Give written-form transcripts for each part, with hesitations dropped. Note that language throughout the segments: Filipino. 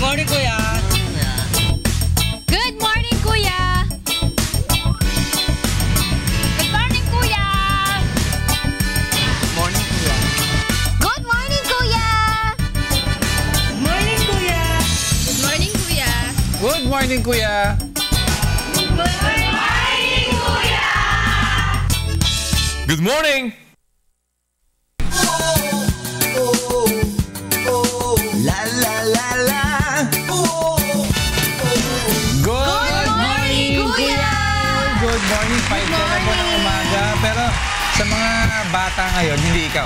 morning, Kuya. Good morning, Kuya. Good morning, Kuya. Morning, Kuya. Good morning, Kuya. Morning, Kuya. Good morning, Kuya. Good morning, Kuya. Good morning! La la la la. Good morning, Kuya. Good morning. 5:10 na po ng umaga. Pero sa mga bata ngayon, hindi ikaw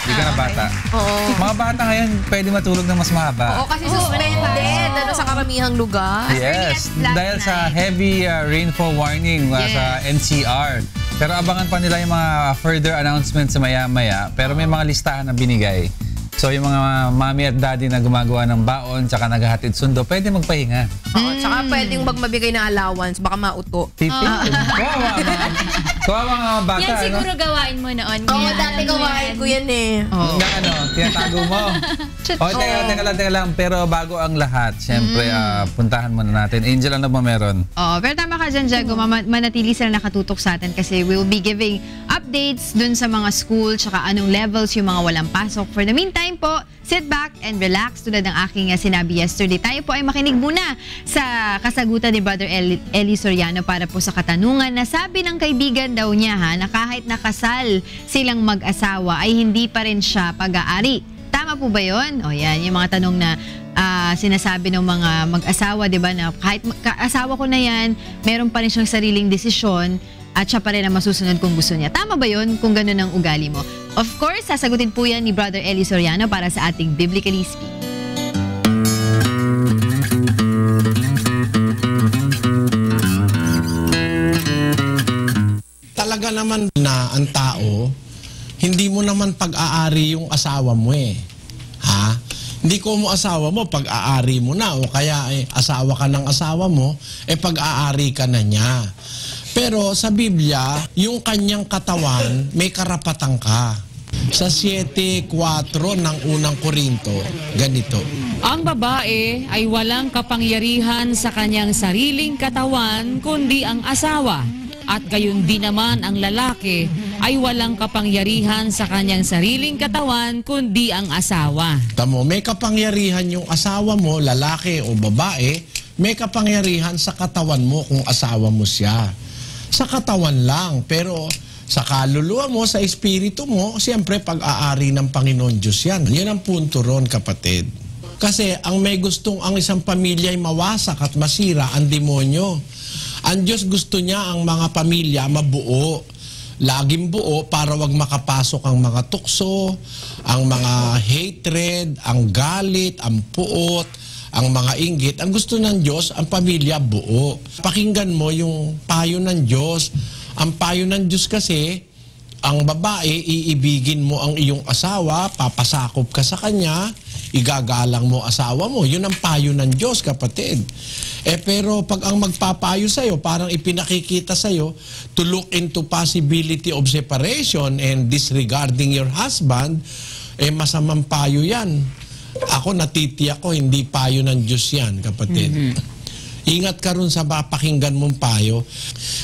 Hindi ka na bata. Oo. Mga bata ngayon, pwede matulog ng mas mahaba. Oo, kasi suspended. Ano sa karamihang lugar. Yes, dahil sa heavy rainfall warning sa NCR. Pero abangan pa nila yung mga further announcements sa maya-maya. Pero may mga listahan na binigay. So yung mga mami at daddy na gumagawa ng baon tsaka naghahatid sundo, pwede magpahinga. Oo, tsaka pwedeng magbigay ng allowance, baka mauto. Tipid. Kawawa mga bata. Yan siguro gawain mo noon. Oo, dati gawain ko yan eh. Na tinatago mo. Teka lang. Pero bago ang lahat, syempre, puntahan muna natin. Angel, ano ba meron? Pero tama ka dyan, Jago. Manatili sila nakatutok sa atin kasi we'll be giving updates dun sa mga school tsaka anong levels yung mga walang pasok. For the meantime po, sit back and relax tulad ng aking sinabi yesterday. Tayo po ay makinig muna sa kasagutan ni Brother Eli Soriano para po sa katanungan na sabi ng kaibigan daw niya na kahit nakasal silang mag-asawa ay hindi pa rin siya pag-aari. Tama po ba yun? O yan, yung mga tanong na sinasabi ng mga mag-asawa, di ba, na kahit asawa ko na yan, meron pa rin siyang sariling desisyon at siya pa rin ang masusunod kung gusto niya. Tama ba yun kung gano'n ang ugali mo? Of course, sasagutin po yan ni Brother Eli Soriano para sa ating Biblically Speak. Talaga naman na ang tao, hindi mo naman pag-aari yung asawa mo Hindi ko mo asawa mo, pag-aari mo na. O kaya asawa ka ng asawa mo, pag-aari ka na niya. Pero sa Biblia, yung kanyang katawan, may karapatan ka. Sa 7:4 ng unang Korinto, ganito. Ang babae ay walang kapangyarihan sa kanyang sariling katawan kundi ang asawa. At gayon din naman ang lalaki ay walang kapangyarihan sa kanyang sariling katawan kundi ang asawa. Tamo, may kapangyarihan yung asawa mo, lalaki o babae, may kapangyarihan sa katawan mo kung asawa mo siya. Sa katawan lang, pero sa kaluluwa mo, sa espiritu mo, siyempre pag-aari ng Panginoon Diyos yan. Yan ang punto ron, kapatid. Kasi ang may gustong ang isang pamilya ay mawasak at masira, ang demonyo. Ang Diyos gusto niya ang mga pamilya mabuo. Laging buo para wag makapasok ang mga tukso, ang mga hatred, ang galit, ang puot, ang mga inggit. Ang gusto ng Diyos, ang pamilya buo. Pakinggan mo yung payo ng Diyos. Ang payo ng Diyos kasi, ang babae, iibigin mo ang iyong asawa, papasakop ka sa kanya, igagalang mo asawa mo. Yun ang payo ng Diyos, kapatid. Pero pag ang magpapayo sa'yo, parang ipinakikita sa'yo to look into possibility of separation and disregarding your husband, masamang payo yan. Ako natitiyak ko, hindi payo ng Diyos yan, kapatid. Ingat ka ron sa pakinggan mong payo.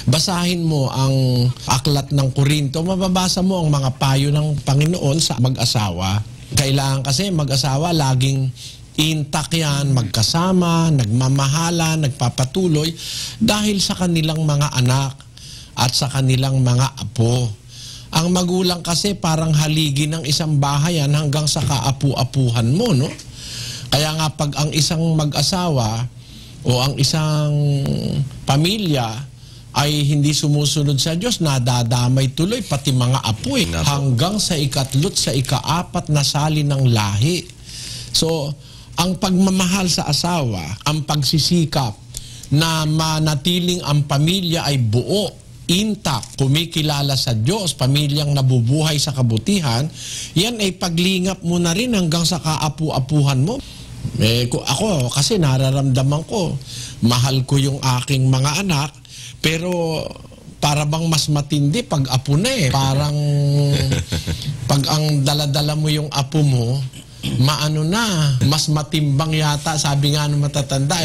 Basahin mo ang aklat ng Korinto, mababasa mo ang mga payo ng Panginoon sa mag-asawa. Kailangan kasi mag-asawa laging intact yan, magkasama, nagmamahala, nagpapatuloy dahil sa kanilang mga anak at sa kanilang mga apo. Ang magulang kasi parang haligi ng isang bahayan hanggang sa kaapu-apuhan mo, no? Kaya nga pag ang isang mag-asawa o ang isang pamilya ay hindi sumusunod sa Diyos, nadadamay tuloy pati mga apo hanggang sa ikatlo't sa ikaapat na sali ng lahi. So, ang pagmamahal sa asawa, ang pagsisikap na manatiling ang pamilya ay buo, intact, kumikilala sa Diyos, pamilyang nabubuhay sa kabutihan, yan ay paglingap mo na rin hanggang sa kaapu-apuhan mo. Ako kasi nararamdaman ko, mahal ko yung aking mga anak, pero para bang mas matindi pag apo na Parang pag ang daladala mo yung apo mo, maano na, mas matimbang yata, sabi nga ng matatanda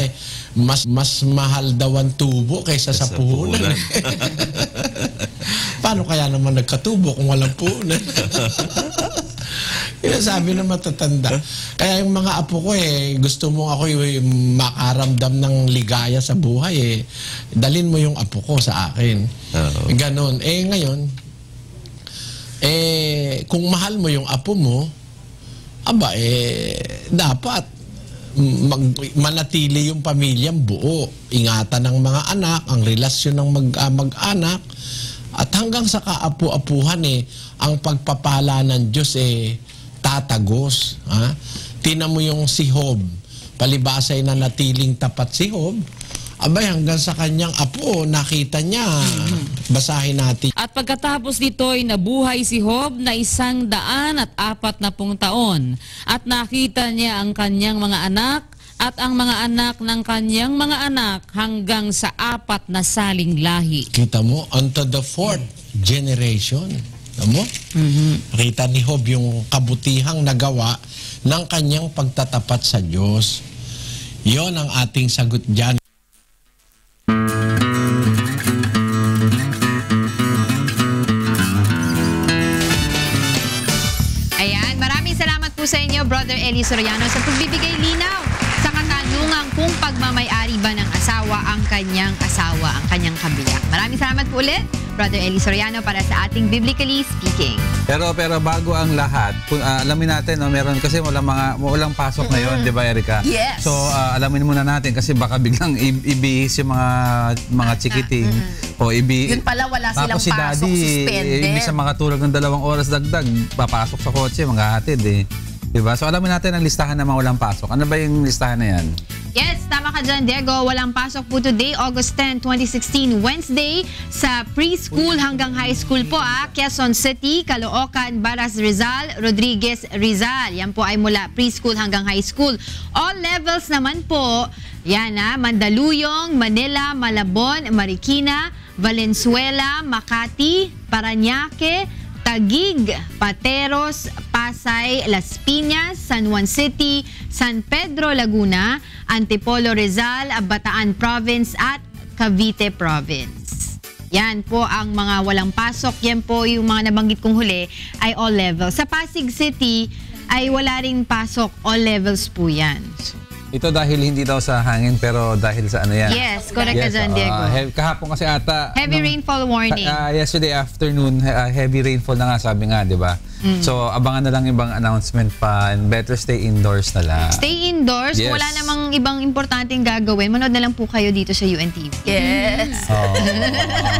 mas mahal daw ang tubo kaysa sa puhunan. Paano kaya naman nagkatubo kung walang puhunan? Yun sabi ng matatanda. Kaya yung mga apo ko gusto mo ako makaramdam ng ligaya sa buhay dalin mo yung apo ko sa akin. Ganon. Ngayon, kung mahal mo yung apo mo, dapat manatili yung pamilyang buo. Ingatan ng mga anak, ang relasyon ng mag-anak, at hanggang sa kaapu-apuhan ang pagpapala ng Diyos tatagos. Tingnan mo yung si Job. Palibasay na natiling tapat si Job, hanggang sa kanyang apo, nakita niya. Basahin natin. At pagkatapos nito'y nabuhay si Job na 140 taon. At nakita niya ang kanyang mga anak at ang mga anak ng kanyang mga anak hanggang sa 4 na saling lahi. Kita mo, unto the 4th generation. Mo? Nakita ni Job yung kabutihang nagawa ng kanyang pagtatapat sa Diyos. Yon ang ating sagot dyan. Ayan, maraming salamat po sa inyo, Brother Eli Soriano, sa pagbibigay linaw sa katanungan kung pagmamayari ba ng asawa ang kanyang kabiyak. Maraming salamat po ulit, Brother Eli Soriano, para sa ating Biblically Speaking. Pero bago ang lahat, alamin natin, meron kasi walang pasok ngayon, di ba, Erica? Yes. So, alamin muna natin kasi baka biglang ibihis yung mga chikiting. O Yun pala, wala silang tapos si pasok, Daddy, suspended. ibig sa makatulog ng 2 oras dagdag, papasok sa kotse, maghahatid Diba? So, alamin natin ang listahan ng mga walang pasok. Ano ba yung listahan na yan? Yes, tama ka dyan, Diego. Walang pasok po today, August 10, 2016, Wednesday, sa preschool hanggang high school po, Quezon City, Caloocan, Baras Rizal, Rodriguez Rizal. Yan po ay mula preschool hanggang high school. All levels naman po, yan Mandaluyong, Manila, Malabon, Marikina, Valenzuela, Makati, Parañaque, Taguig, Pateros, Pasay, Las Piñas, San Juan City, San Pedro, Laguna, Antipolo, Rizal, Bataan Province at Cavite Province. Yan po ang mga walang pasok. Yan po yung mga nabanggit kong huli ay all levels. Sa Pasig City ay wala rin pasok. All levels po yan. Ito dahil hindi daw sa hangin pero dahil sa ano yan? Yes, correct ka dyan, Diego. Kahapon kasi ata... Heavy rainfall warning. Yesterday afternoon, heavy rainfall na nga sabi nga, di ba? So, abangan na lang ibang announcement pa and better stay indoors na lang. Stay indoors. Yes. Kung wala namang ibang importanteng gagawin, manood na lang po kayo dito sa UNTV. Yes.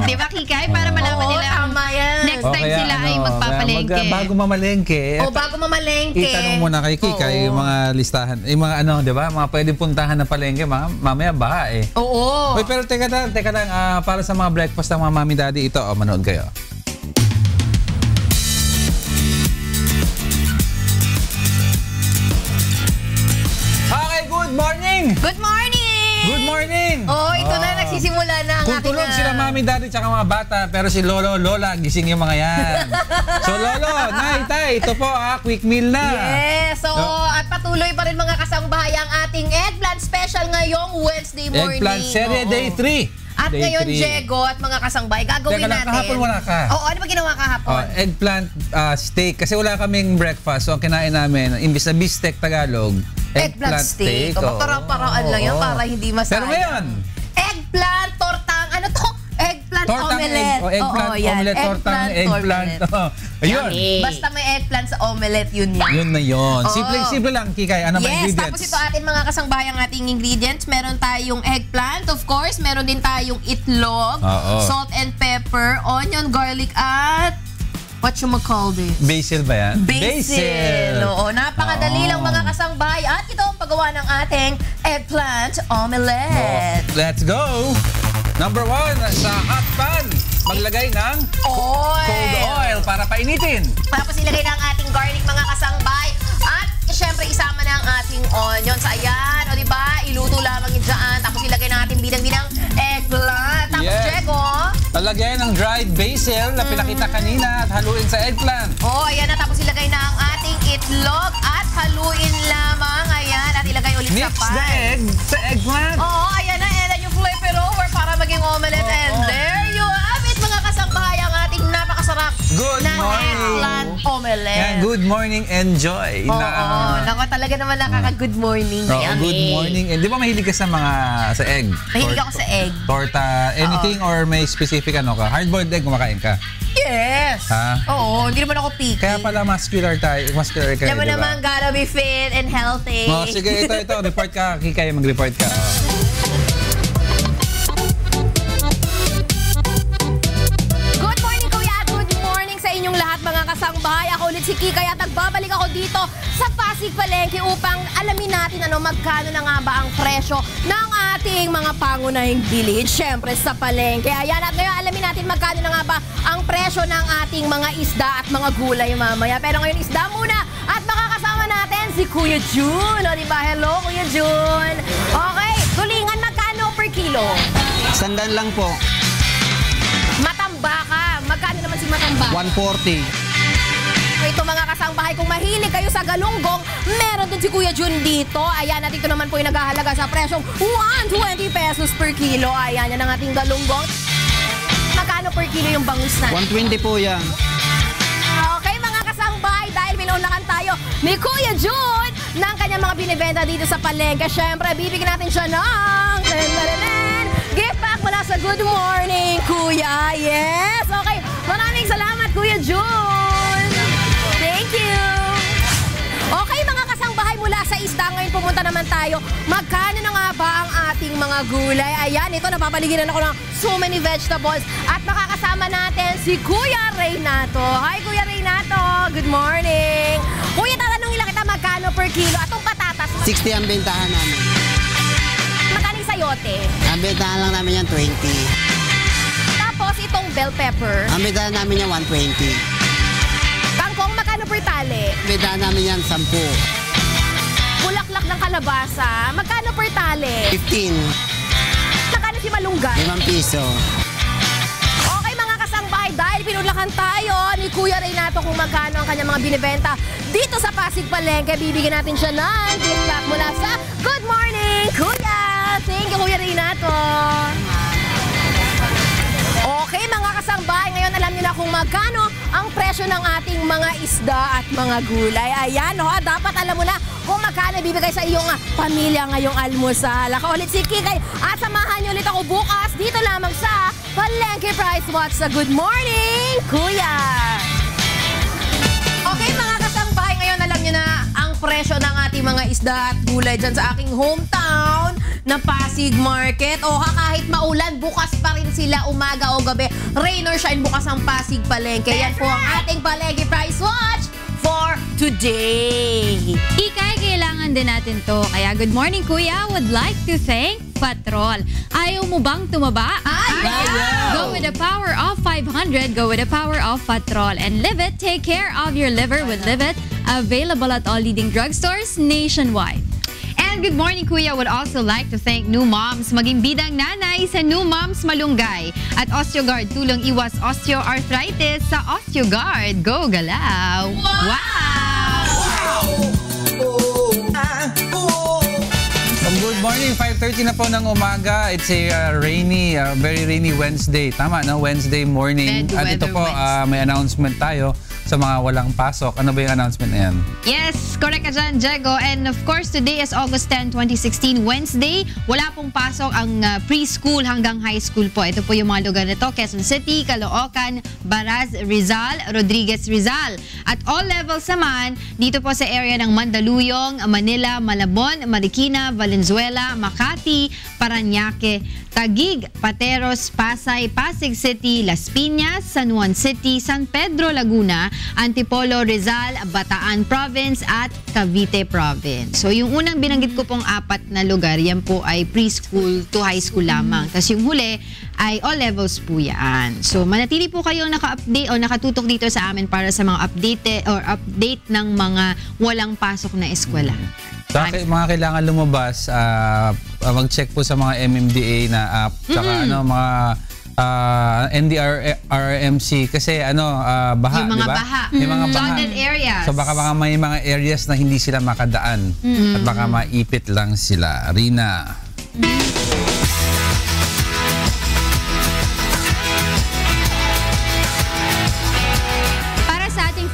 Di ba, Kikay? Para malaman nila. Tama yan. Next time sila ay magpapalengke. Bago mamalengke. Bago mamalengke. Itanong muna kay Kikay yung mga listahan. Yung mga di ba? Mga pwedeng puntahan na palengke, mamaya baha Oo. Wait, pero teka lang. Para sa mga breakfast ng mga mami daddy, ito, manood kayo. Okay, good morning! Good morning! Good morning! Ito na, nagsisimula na ang Kung aking... tulog sila mami, daddy, tsaka mga bata, pero si Lolo, Lola, gising yung mga yan. So, Lolo, Nay, Tay, ito po, quick meal na. Yes! So, at patuloy pa rin mga kasangbahay ang ating eggplant special ngayong Wednesday morning. Eggplant Serie Day 3. At Day ngayon, 3. Diego at mga kasangbahay, gagawin Teka lang, natin. kahapon wala ka. Ano ba ginawa kahapon? Eggplant steak. Kasi wala kaming breakfast. So, ang kinain namin, imbis na beef Tagalog, Eggplant steak. Parang-paraan lang yan para hindi masayang. Pero ngayon, eggplant, tortang, ano to? Eggplant omelette. Eggplant omelette, tortang eggplant. Ayun. Basta may eggplant sa omelette, yun yan. Yun na yun. Simple lang, Kikay. Ano ba Yes, ingredients? tapos ito atin mga kasangbahay ang ating ingredients. Meron tayong eggplant, of course. Meron din tayong itlog, salt and pepper, onion, garlic, at whatchamacallit? Basil ba yan? Basil. Oo, napakadali lang mga kasangbahay. At ito ang paggawa ng ating eggplant omelette. Let's go! Number 1, sa hot pan, maglagay ng cold oil para painitin. Tapos ilagay na ang ating garlic mga kasangbahay. At syempre isama na ang ating onions. Ayan, o diba? Iluto lamang yun dyan. Tapos ilagay na ating bidang-bidang eggplant. Tapos Diego, talagyan ng dried basil na pinakita kanina at haluin sa eggplant. ayan na. Tapos ilagay na ang ating itlog at haluin lamang. Ayan, at ilagay ulit Mix sa pan. the egg sa eggplant. Oo, ayan na. And then you flip it over para maging omelette. And there you have it, mga kasambahay, ang ating napakasarap Good na morning. eggplant omelette. Yan, good morning, enjoy. Oo, naku, talaga naman nakaka-good morning. Oo, Yummy. good morning. And di ba mahilig ka sa egg? Mahilig ako sa egg. Torta, anything or may specific ano ka? Hard-boiled egg kumakain ka? Yes. Ha? Oo, hindi naman ako picky. Kaya pala muscular kayo, Alam mo di ba? naman, gotta be fit and healthy. Oh, sige, ito, report ka. Kikaya mag-report ka. Good morning, Kuya, at good morning sa inyong lahat, mga kasangbahay. Ako ulit si Kikay at nagbabalik ako dito sa Pasig Palengke upang alamin natin magkano na nga ba ang presyo ng ating mga pangunahing bilid. Siyempre sa palengke. Ayan, at ngayon alamin natin magkano na nga ba ang presyo ng ating mga isda at mga gulay mamaya. Pero ngayon isda muna at makakasama natin si Kuya Jun. O diba? Hello, Kuya Jun. Okay, tulingan magkano per kilo? 100 lang po. Matambaka. Magkano naman si Matambaka? 140. Ito mga kasangbahay, kung mahilig kayo sa galunggong, meron din si Kuya Jun dito. Ayan, at ito naman po yung naghahalaga sa presyong 120 pesos per kilo. Ayan, yan ang ating galunggong. Magkano per kilo yung bangus na? 120 po yan. Okay mga kasangbahay, dahil minulakan tayo ni Kuya Jun ng kanyang mga binibenta dito sa palengke. Siyempre, bibigyan natin siya ng gift pack mula sa Good Morning, Kuya. Yes! Okay, maraming salamat, Kuya Jun. Thank you. Okay, mga kasangbahay, mula sa isda, ngayon pumunta naman tayo. Magkano na nga ba ang ating mga gulay? Ayan, ito, napapaligiran ako ng so many vegetables. At makakasama natin si Kuya Reynato. Hi, Kuya Reynato. Good morning. Kuya, tatanungin lang kita, magkano per kilo? Atong patatas, 60 ang bentahan namin. magkano yung sayote? Ang bentahan lang namin yan 20. Tapos itong bell pepper. Ang bentahan namin yan 120. Kangkong, magkano per tali? Ang bentahan namin yan 10. Bulaklak ng kalabasa, magkano per tali? 15. Magkano si malunggay? 5 piso. Okay mga kasangbahay, dahil pinulakan tayo ni Kuya Reynato kung magkano ang kanyang mga binibenta dito sa Pasig Palengke, bibigyan natin siya ng gift pack mula sa Good Morning, Kuya! Thank you, Kuya Reynato! Okay mga kasangbahay, ngayon alam niyo na kung magkano ang presyo ng ating mga isda at mga gulay. Ayan, dapat alam mo na kung magkano bibigay sa iyong pamilya ngayong almusal. Ako ulit si Kikay at samahan niyo ulit ako bukas dito lamang sa Palengke Price Watch sa Good Morning, Kuya! Okay mga kasangbahay, ngayon alam niyo na ang presyo ng ating mga isda at gulay dyan sa aking hometown na Pasig Market. O kahit maulan, bukas pa rin sila umaga o gabi. Rain or shine, bukas ang Pasig Palengke. Yan po ang ating Palengke Price Watch for today. Ikay, kailangan din natin to. Kaya good morning, Kuya. Would like to thank Patrol. Ayaw mo bang tumaba? Go with the power of 500. Go with the power of Patrol. And Live It. Take care of your liver with Live It. Available at all leading drugstores nationwide. And good morning, Kuya. Would also like to thank New Moms. Maging bidang nanay sa New Moms Malunggay. At OsteoGuard, tulong iwas osteoarthritis sa OsteoGuard. Go, galaw! Wow! Good morning, 5:30 na po ng umaga. It's a very rainy Wednesday. Tama, no? Wednesday morning. Bad At ito weather po, Wednesday. may announcement tayo sa mga walang pasok. Ano ba yung announcement na yan? Yes, correct ka dyan, Diego. And of course, today is August 10, 2016, Wednesday. Wala pong pasok ang preschool hanggang high school po. Ito po yung mga lugar nito: Quezon City, Caloocan, Baraz, Rizal, Rodriguez, Rizal. At all levels naman, dito po sa area ng Mandaluyong, Manila, Malabon, Marikina, Valenzuela, Makati, Parañaque, Taguig, Pateros, Pasay, Pasig City, Las Piñas, San Juan City, San Pedro, Laguna, Antipolo, Rizal, Bataan Province at Cavite Province. So yung unang binanggit ko pong 4 na lugar, yan po ay preschool to high school lamang. Tapos yung huli ay all levels po yan. So manatili po kayong naka-update o nakatutok dito sa amin para sa mga update ng mga walang pasok na eskwela. So, mga kailangan lumabas, mag-check po sa mga MMDA na app, tsaka mga NDRRMC kasi baha, Yung mga di ba? baha. May mga baha. Flooded areas. So baka may mga areas na hindi sila makadaan at baka maipit lang sila. Rina.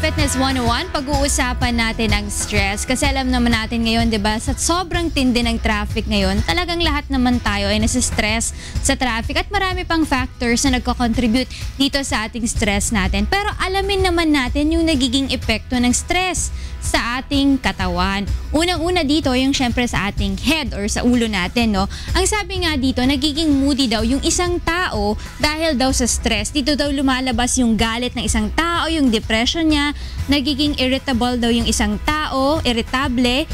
Fitness 101, pag-uusapan natin ang stress. Kasi alam naman natin ngayon, di ba, sa sobrang tindi ng traffic ngayon, talagang lahat naman tayo ay nasa-stress sa traffic at marami pang factors na nagko-contribute dito sa ating stress natin. Pero alamin naman natin yung nagiging epekto ng stress sa ating katawan. Unang-una dito, yung syempre sa ating head or sa ulo natin, no? Ang sabi nga dito, nagiging moody daw yung isang tao dahil daw sa stress. Dito daw lumalabas yung galit ng isang tao, yung depression niya, nagiging irritable daw yung isang tao, irritable,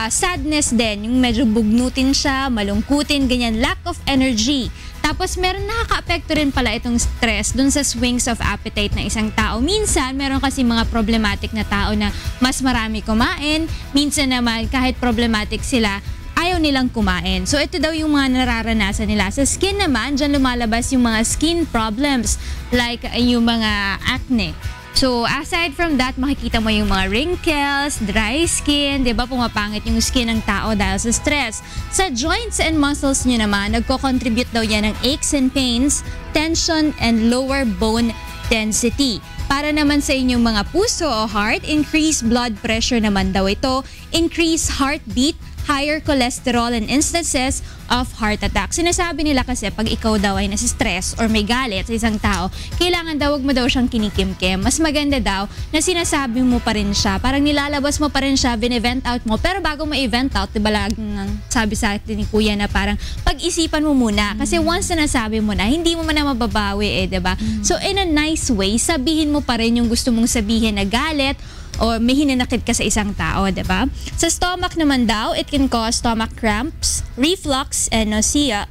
sadness din, yung medyo bugnutin siya, malungkutin, ganyan, lack of energy. Tapos meron nakaka-apekto rin pala itong stress dun sa swings of appetite ng isang tao. Minsan, meron kasi mga problematic na tao na mas marami kumain. Minsan naman, kahit problematic sila, ayaw nilang kumain. So ito daw yung mga nararanasan nila. Sa skin naman, dyan lumalabas yung mga skin problems like yung mga acne. So, aside from that, makikita mo yung mga wrinkles, dry skin, di ba, pumapangit yung skin ng tao dahil sa stress. Sa joints and muscles nyo naman, nagko-contribute daw yan ng aches and pains, tension, and lower bone density. Para naman sa inyong mga puso o heart, increased blood pressure naman daw ito, increased heartbeat, higher cholesterol, and instances of heart attack. Sinasabi nila kasi pag ikaw daw ay nasa-stress or may galit sa isang tao, kailangan daw wag mo daw siyang kinikimkim. Mas maganda daw na sinasabi mo pa rin siya. Parang nilalabas mo pa rin siya, bin-event out mo. Pero bago mo event out, diba laging sabi sa atin ni Kuya na parang pag-isipan mo muna. Kasi once na nasabi mo na, hindi mo na mababawi diba? So in a nice way, sabihin mo pa rin yung gusto mong sabihin na galit o may hinanakit ka sa isang tao, diba? Sa stomach naman daw, it can cause stomach cramps, reflux, and nausea,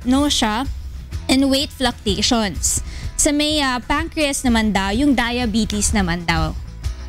and weight fluctuations. Sa may pancreas naman daw, yung diabetes naman daw.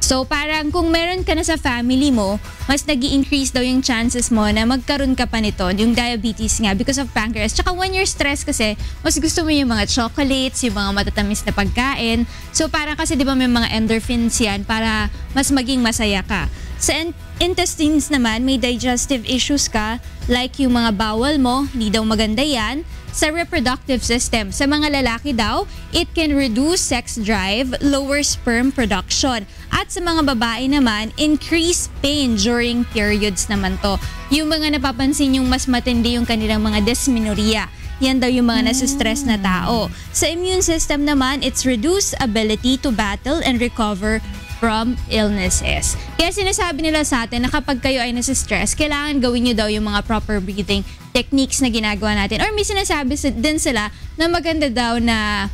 So parang kung meron ka na sa family mo, mas nag-i-increase daw yung chances mo na magkaroon ka pa nito, yung diabetes nga because of pancreas. Tsaka when you're stressed kasi, mas gusto mo yung mga chocolates, yung mga matatamis na pagkain. So parang kasi di ba may mga endorphins yan para mas maging masaya ka. Sa intestines naman, may digestive issues ka, like yung mga bowel mo, hindi daw maganda yan. Sa reproductive system, sa mga lalaki daw, it can reduce sex drive, lower sperm production. At sa mga babae naman, increase pain during periods naman to. Yung mga napapansin yung mas matindi yung kanilang mga dysmenorrhea. Yan daw yung mga nasa-stress na tao. Sa immune system naman, it's reduced ability to battle and recover from illnesses. Kaya sinasabi nila sa atin na kapag kayo ay nasa-stress, kailangan gawin nyo daw yung mga proper breathing techniques na ginagawa natin. Or may sinasabi din sila na maganda daw na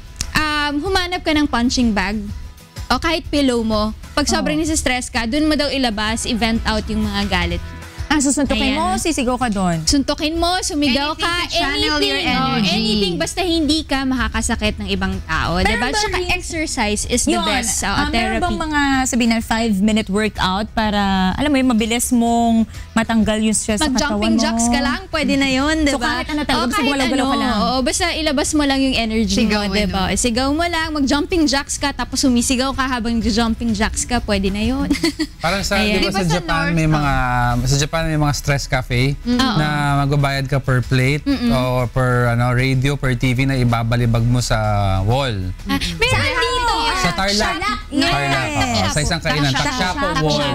humanap ka ng punching bag o kahit pillow mo. Pag sobrang nasa-stress ka, dun mo daw ilabas, event out yung mga galit. Susuntukin mo, sisigaw ka doon. Suntukin mo, sumigaw Anything ka, to channel your energy. anything, basta hindi ka makakasakit ng ibang tao. Pero Diba? ba Tsaka rin- exercise is the best meron therapy. bang mga sabihin na 5-minute workout para, alam mo yun, mabilis mong matanggal yung stress sa katawan mo? Mag-jumping jacks ka lang, pwede na yun, diba? So, kahit ano talaga, basta gumalaw-galaw ka lang. Oo, basta ilabas mo lang yung energy Sigaw mo, diba? Sigaw mo lang, mag-jumping jacks ka, tapos sumisigaw ka habang jumping jacks ka, pwede na yun. Parang sa, Ayan. di ba Di ba sa sa Japan North, may mga sa Japan may mga stress cafe na magbabayad ka per plate o per radio, per TV na ibabalibag mo sa wall. Meron dito. Sa Tarlac. Tarlac, oo. Sa isang kainan. Takshapo wall.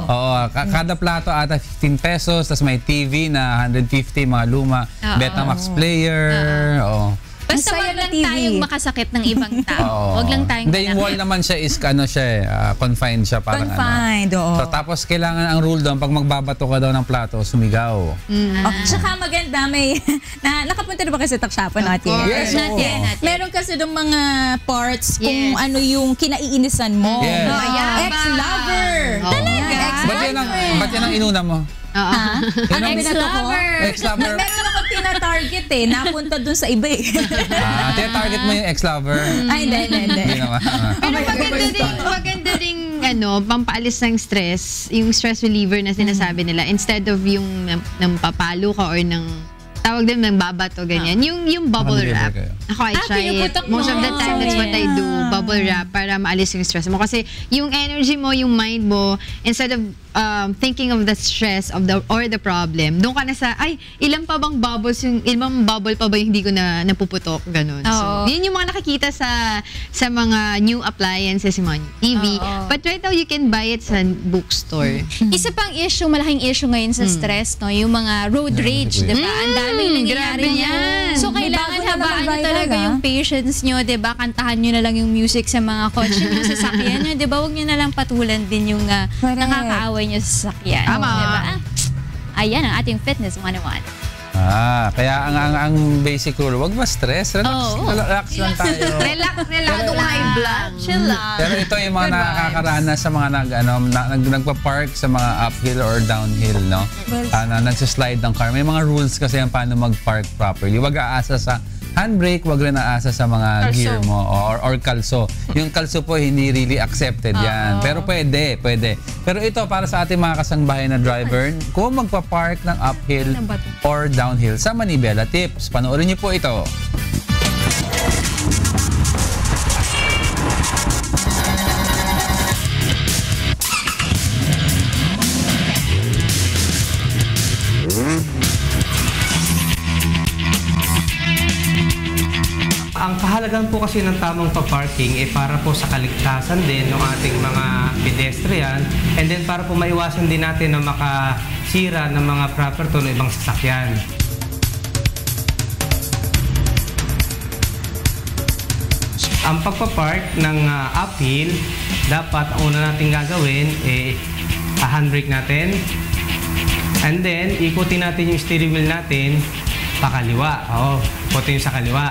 Oo, kada plato ata 15 pesos, tapos may TV na 150, mga luma, Betamax player. Oo. Basta Ang saya wag na lang TV. tayong makasakit ng ibang tao. Wag lang tayong Hindi, yung wall naman siya is confined siya. Parang Confined, oo. So, tapos kailangan ang rule doon, pag magbabato ka daw ng plato, sumigaw. Tsaka maganda, may, nakapunta na ba kasi Takshapo natin? Yes, Not oo. yet. Meron kasi doon mga parts kung Yes. ano yung kinaiinisan mo. Yes. Mayabang. Ex-lover. Talaga? Ba't yan ang inuna mo? Ano binato ko? Ex-lover. Meron akong tina-target napunta dun sa iba Tina-target mo yung ex-lover? Ay, hindi. Hindi naman. Pero maganda ding pampaalis ng stress, yung stress reliever na sinasabi nila, instead of yung ng papalo ka or ng tawag din ng babato, ganyan. Yung bubble Nakadeliver wrap. kayo? Ako, I try it. pinuputok Most mo. of the time, that's what I do. Yeah. Bubble wrap para maalis yung stress mo. Kasi yung energy mo, yung mind mo, instead of thinking of the stress of the problem, doon ka na sa, ay, ilang bubble pa ba yung hindi ko na napuputok, ganun. So, Oo. yun yung mga nakikita sa mga new appliances, yung mga new TV. Oo. But right now, you can buy it sa bookstore. Isa pang issue, malaking issue ngayon sa stress, no? Yung mga road rage, di ba? Ang daming nangyayari grabe niyan. yan. So, May kailangan bago na habaan naman nyo viral, talaga yung patience nyo, di ba? Kantahan nyo na lang yung music sa mga kotse nyo, sa sasakyan nyo, di ba? Huwag nyo na lang patulan din yung nakakaaway nyo sa sasakyan. Tama. Di ba? Ayan ang ating Fitness 101. Kaya ang basic rule, wag ma-stress. Relax lang tayo. Relax. Masyadong high blood. Chill lang. Pero ito yung mga nakakaranas sa mga nagpa-park sa mga uphill or downhill, no? Na nagsislide ng car. May mga rules kasi yan paano mag-park properly. Wag aasa sa handbrake, wag rin aasa sa mga gear mo or kalso. Yung kalso po hindi really accepted yan. Pero pwede. Pero ito para sa ating mga kasangbahay na driver, kung magpa-park ng uphill or downhill sa Manibela Tips. Panoorin niyo po ito. Ang kahalagan po kasi ng tamang pa-parking para po sa kaligtasan din ng ating mga pedestrian and then para po maiwasan din natin na makasira ng mga property ng ibang sasakyan. Ang pagpapark ng uphill, dapat ang una natin gagawin handbrake natin and then ikutin natin yung steering wheel natin pakaliwa. Ikutin sa kaliwa.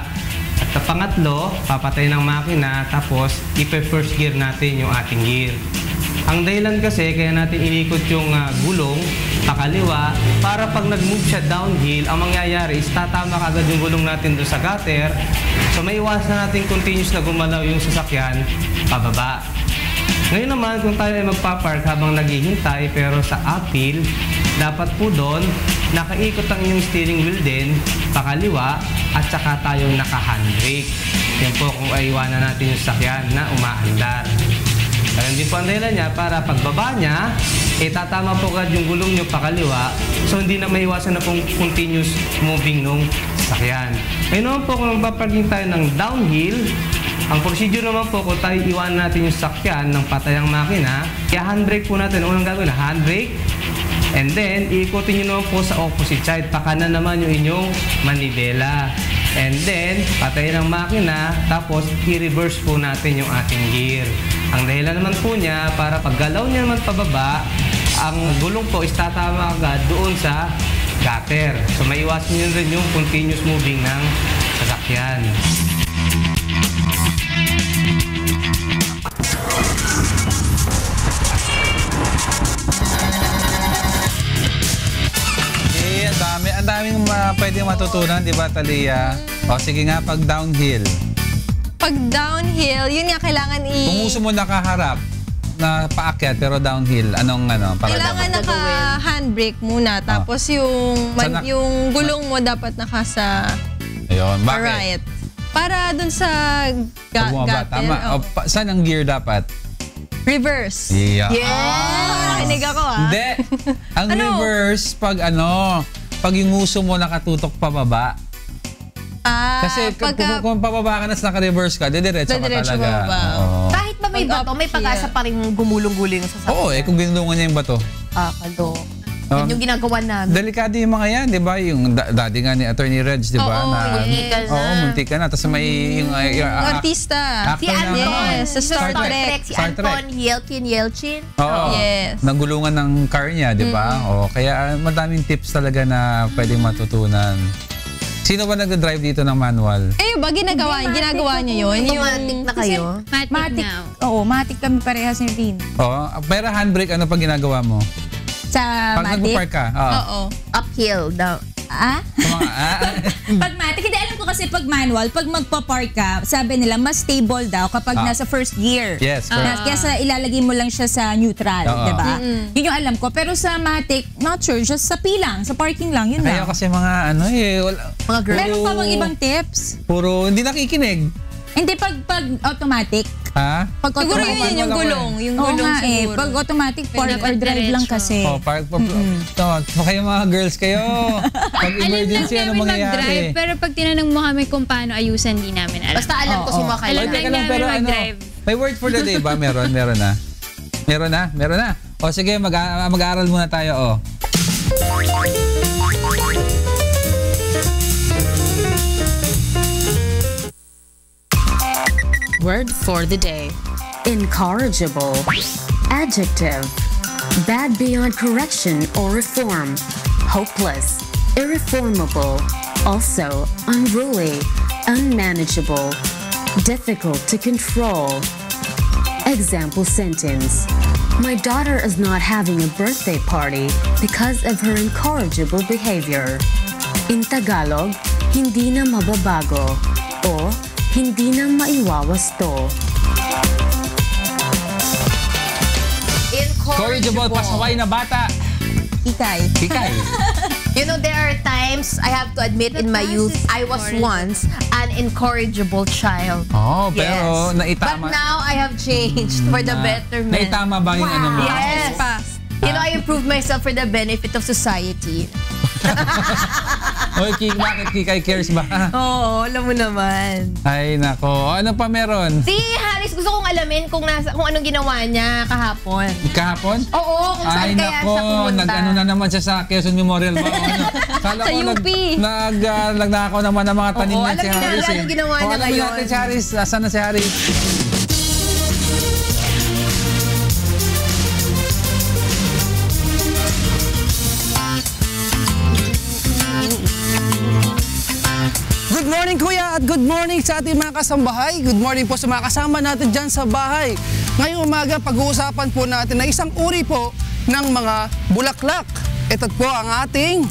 At pangatlo, papatay ng makina tapos ipe-first gear natin yung ating gear. Ang dahilan kasi kaya natin inikot yung gulong pakaliwa para pag nag-move siya downhill, ang mangyayari is tatama kagad yung gulong natin doon sa gutter. So may iwasan natin continuous na gumalaw yung sasakyan pababa. Ngayon naman kung tayo ay magpapark habang naghihintay pero sa uphill, dapat po doon nakaikot ang inyong steering wheel din pakaliwa at saka tayong naka-handbrake. Yan po kung aiwanan natin yung sasakyan na umaandar. Pero hindi po ang dahilan niya para pagbaba niya, tatama po agad yung gulong nyo pakaliwa so hindi na maiwasan na pong continuous moving nung sasakyan. Ngayon naman po kung magpaparking tayo ng downhill, ang procedure naman po kung tayo iwanan natin yung sasakyan ng patayang makina, i-handbrake po natin. Unang gagawin na handbrake. And then, iikutin nyo naman po sa opposite side. Pakanan naman yung inyong manibela. And then, patayin ang makina. Tapos, i-reverse po natin yung ating gear. Ang dahilan naman po niya, para paggalaw niya naman pababa, ang gulong po is tatama agad doon sa gutter. So, maiwasan nyo rin yung continuous moving ng sasakyan. Ang daming pwedeng matutunan, di ba, Talia? O sige nga, pag downhill. Pag downhill, yun nga kailangan Kung gusto mo nakaharap na paakyat pero downhill, anong para kailangan dapat? naka-handbrake muna. Tapos yung gulong mo dapat nakasa Ayun, bakit? right. Para dun sa Pag bumaba, gutter. tama. O, saan ang gear dapat? Reverse. Yeah. Nakinig ako Hindi. Ang reverse, pag yung nguso mo nakatutok pababa. Kasi kung pababa ka na naka-reverse ka, didiretso ka talaga. Oo. Kahit ba may bato, may pag-asa pa rin gumulong-guling sa sasakyan. Oo, kung ginulungan niya yung bato. Kalo. Yan yung ginagawa namin. Delikado yung mga yan, di ba? Yung dati nga ni Attorney Reg, di ba? muntik ka na. Oo, muntik ka na. Tapos may yung artista. Si Anton. Sa Star Trek. Si Anton Yelchin. Oo. Yes. Nagulungan ng car niya, di ba? Oo, kaya madaming tips talaga na pwedeng matutunan. Sino ba nagda-drive dito ng manual? Ba ginagawa niyo yun? Automatic na kayo? Matic now. Oo, matic kami parehas ni Rin. Oo, pero handbrake, ano pa ginagawa mo? Sa Pag matic? nagpo-park ka? Oo. Uphill, down. Pag matic, hindi alam ko kasi pag manual, pag magpa-park ka, sabi nila mas stable daw kapag nasa first gear. Yes, correct. Kaya ilalagay mo lang siya sa neutral, Oo. di ba? Yun yung alam ko. Pero sa matic, not sure, just sa P lang, sa parking lang, yun Kaya lang. kasi mga Mga girl. Meron pa bang ibang tips? puro hindi nakikinig. Hindi pag automatic. Ha? Pag Siguro automatic. yun yung gulong. Yung Oo gulong nga siguro. Pag automatic, park or drive lang kasi. Kayo mga girls kayo. Pag emergency, ano mangyayari? mag-drive, pero pag tinanong mo kami kung paano ayusan, di namin alam. Basta alam ko si Maka. Alam Teka lang lang, pero namin ano, mag-drive. may word for the day ba? Meron na. Meron na. O sige, mag-aaral muna tayo. O. Word for the day. Incorrigible. Adjective. Bad beyond correction or reform. Hopeless. Irreformable. Also unruly. Unmanageable. Difficult to control. Example sentence. My daughter is not having a birthday party because of her incorrigible behavior. In Tagalog, hindi na mababago o hindi na maiwawasto. Corrigible, pasaway na bata. Ikay. You know, there are times, I have to admit, in my youth, I was once an incorrigible child. Oh, pero naitama. But now, I have changed for the betterment. Naitama ba yung ano mo? Yes. You know, I improved myself for the benefit of society. Oy, bakit Kikay cares ba? Oo, alam mo naman. Ay, nako. Ano pa meron? Si Harris, gusto kong alamin kung anong ginawa niya kahapon. Kahapon? Oo, kung saan Ay, kaya nako. siya pumunta. Nag-ano na naman siya sa Quezon Memorial ba? Kala Sa ko UP. nagnakaw naman ng mga tanim Oo, niya alam si niya na, Harris. anong ginawa niya Alamin ngayon. natin si Harris. Asan na si Harris? Good morning kuya at good morning sa ating mga kasambahay. Good morning po sa mga kasama natin dyan sa bahay. Ngayong umaga pag-uusapan po natin na isang uri po ng mga bulaklak. Ito po ang ating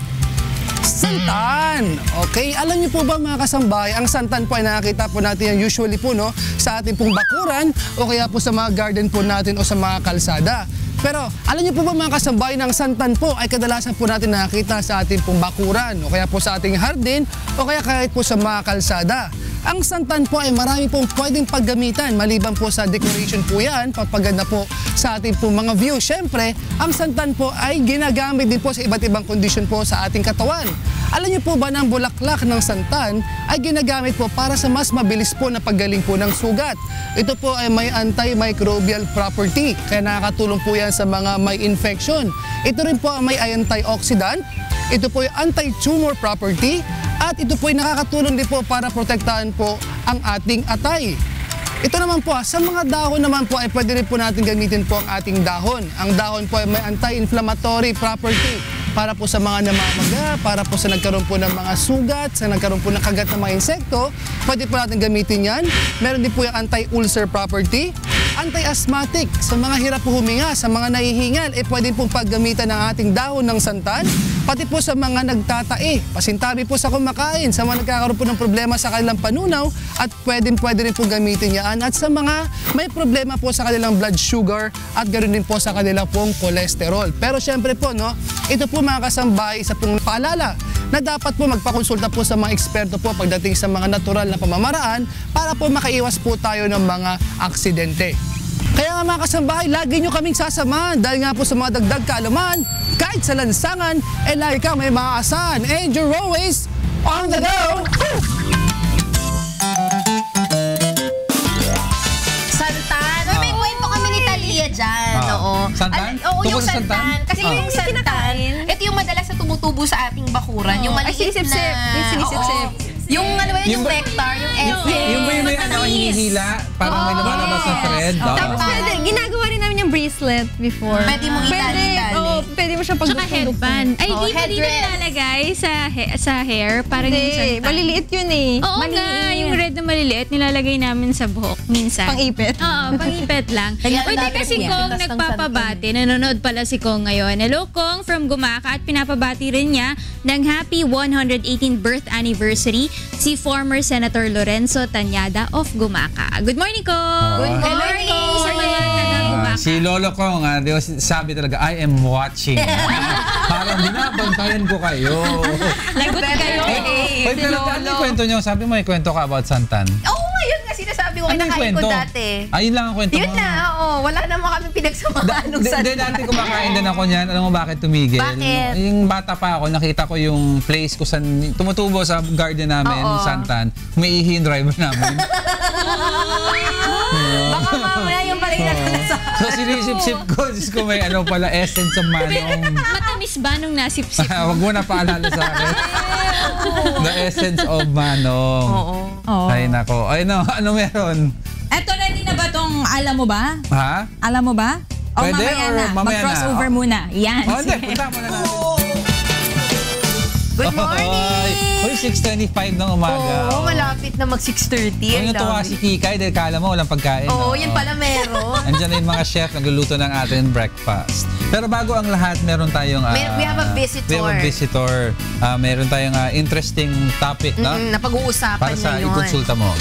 santan. Okay, alam niyo po ba mga kasambahay, ang santan po ay nakakita po natin yan usually po sa ating pong bakuran o kaya po sa mga garden po natin o sa mga kalsada. Pero alam niyo po ba mga kasambahay, ng santan po ay kadalasan po natin nakikita sa ating pong bakuran o kaya po sa ating hardin o kaya kahit po sa mga kalsada. Ang santan po ay marami pong pwedeng paggamitan maliban po sa decoration po yan, papaganda po sa ating pong mga view. Siyempre, ang santan po ay ginagamit din po sa iba't ibang kondisyon po sa ating katawan. Alam niyo po ba na ang bulaklak ng santan ay ginagamit po para sa mas mabilis po na paggaling po ng sugat. Ito po ay may antimicrobial property, kaya nakakatulong po yan sa mga may infection. Ito rin po ay may antioxidant, ito po ay anti-tumor property, at ito po ay nakakatulong din po para protektahan po ang ating atay. Ito naman po, sa mga dahon naman po ay pwede rin po natin gamitin po ang ating dahon. Ang dahon po ay may anti-inflammatory property para po sa mga namamaga, para po sa nagkaroon po ng mga sugat, sa nagkaroon po ng kagat ng mga insekto, pwede po natin gamitin yan. Meron din po yung anti-ulcer property, anti-asthmatic, sa mga hirap po huminga, sa mga nahihingal, pwede pong paggamitan ng ating dahon ng santan, pati po sa mga nagtatae, pasintabi po sa kumakain, sa mga nagkakaroon po ng problema sa kanilang panunaw, at pwede rin po gamitin yan. At sa mga may problema po sa kanilang blood sugar, at ganoon din po sa kanilang pong cholesterol. Pero syempre po, ito po mga kasambahay, isa pong paalala na dapat po magpakonsulta po sa mga eksperto po pagdating sa mga natural na pamamaraan para po makaiwas po tayo ng mga aksidente. Kaya nga mga kasambahay, lagi nyo kaming sasamahan dahil nga po sa mga dagdag kaalaman, kahit sa lansangan, lagi ka may maaasahan. And you're always on the go! Santan. May kwento kami ni Talia dyan. Oo. Santan? Oo, Tungkol yung sa santan. santan? Kasi yung santan, ito yung madalas na tumutubo sa ating bakuran. Yung maliit sinisip-sip. na... Yung sinisip-sip. Yung ano ba yun? Yung nectar, yung essence. Yung ba yung may hinihila? Parang may lumalabas na thread? Tapos pwede, ginagawa rin namin yung bracelet before. Pwede mong itali-tali. Oo, pwede mo siya Tsaka pagdugtong-dugtong. headband. Ay, Oh, di ba dito headdress. nilalagay sa hair? Parang yung Hindi, santan. maliliit yun eh. Oo nga, yung red na maliliit, nilalagay namin sa buhok minsan. Pang-ipit. Oo, pang-ipit lang. Kaya Pwede dati kasi yan. Kong Pitas ng nagpapabati. Nanonood pala si Kong ngayon. Hello Kong from Gumaka at pinapabati rin niya ng happy 118th birth anniversary si former Senator Lorenzo Tañada of Gumaka. Good morning Kong! Good Hello morning! rin sa mga taga-Gumaka. Si Lolo Kong, di ba, sabi talaga, I am watching. Parang binabantayan ko kayo. Lagot kayo eh. Hoy, pero ano yung kwento nyo? Sabi mo, may kwento ka about Santan. Oo nga, yun nga sinasabi ko, Ano yung kinakain ko kwento? dati. Ayun lang ang kwento Yun mo. na, oo. Wala naman kami pinagsamahan nung Hindi, dati kumakain din ako niyan. Alam mo bakit tumigil? Bakit? Yung bata pa ako, nakita ko yung place ko tumutubo sa garden namin, Oo. Santan. May ihi yung driver namin. Baka mamaya yung pala yung nasa. So sinisip-sip ko, Diyos ko may ano pala, essence of manong. Matamis ba nung nasip-sip? Wag mo na paalala sa akin. The essence of manong. Oo. Ay nako. Ay no, ano meron? Eto, ready na ba tong alam mo ba? Ha? Alam mo ba? O Pwede mamaya or na. mamaya na? Mag-crossover muna. Yan. Oh, hindi. Punta muna natin. Good morning! Hoy, 6:25 ng umaga. Oo, malapit na mag 6:30. Ay, natuwa si Kikay dahil kala mo walang pagkain. Oo, yun pala meron. Andiyan na yung mga chef nagluluto ng ating breakfast. Pero bago ang lahat, meron tayong... We have a visitor. We have a visitor. Meron tayong interesting topic, no? Na pag-uusapan Para sa ngayon. ikonsulta mo.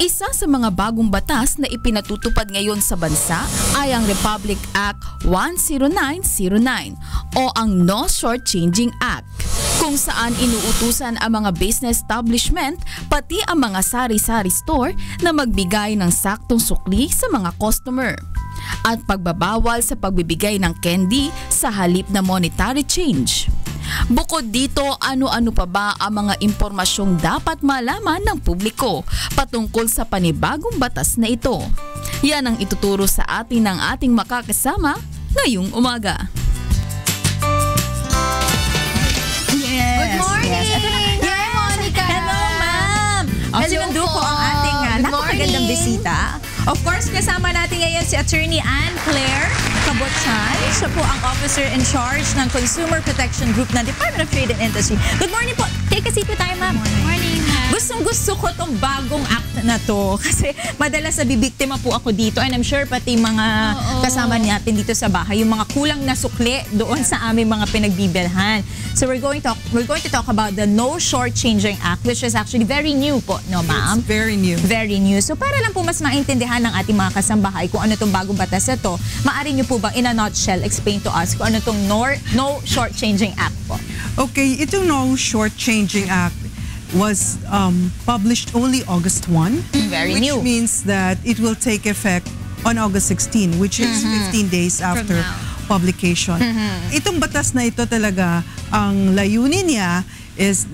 Isa sa mga bagong batas na ipinatutupad ngayon sa bansa ay ang Republic Act 10909 o ang No Shortchanging Act, kung saan inuutusan ang mga business establishment pati ang mga sari-sari store na magbigay ng saktong sukli sa mga customer at pagbabawal sa pagbibigay ng candy sa halip na monetary change. Bukod dito, ano-ano pa ba ang mga impormasyong dapat malaman ng publiko patungkol sa panibagong batas na ito? Yan ang ituturo sa atin ng ating makakasama ngayong umaga. Yes. Good morning! Yes. Ito na. Hi, Monica! Hello, ma'am! Hello Sinundo po. ko ang ating Good napakagandang morning. bisita. Of course, kasama natin ngayon si Attorney Ann Claire Cabotchan. Siya po ang Officer in Charge ng Consumer Protection Group ng Department of Trade and Industry. Good morning po. Take a seat po tayo, ma'am. Morning, ma'am. Gustong-gusto ko tong bagong act na to kasi madalas nabibiktima po ako dito and I'm sure pati mga kasama natin dito sa bahay, yung mga kulang na sukli doon sa aming mga pinagbibilhan. So we're going to talk about the No Shortchanging Act, which is actually very new po, no ma'am? It's very new. Very new. So para lang po mas maintindihan ng ating mga kasambahay kung ano tong bagong batas na to, maaari niyo po ba in a nutshell explain to us kung ano tong No Shortchanging Act po? Okay, itong No Shortchanging Act was published only August 1, Very which new. means that it will take effect on August 16, which is 15 days after publication. Itong batas na ito talaga, ang layunin niya is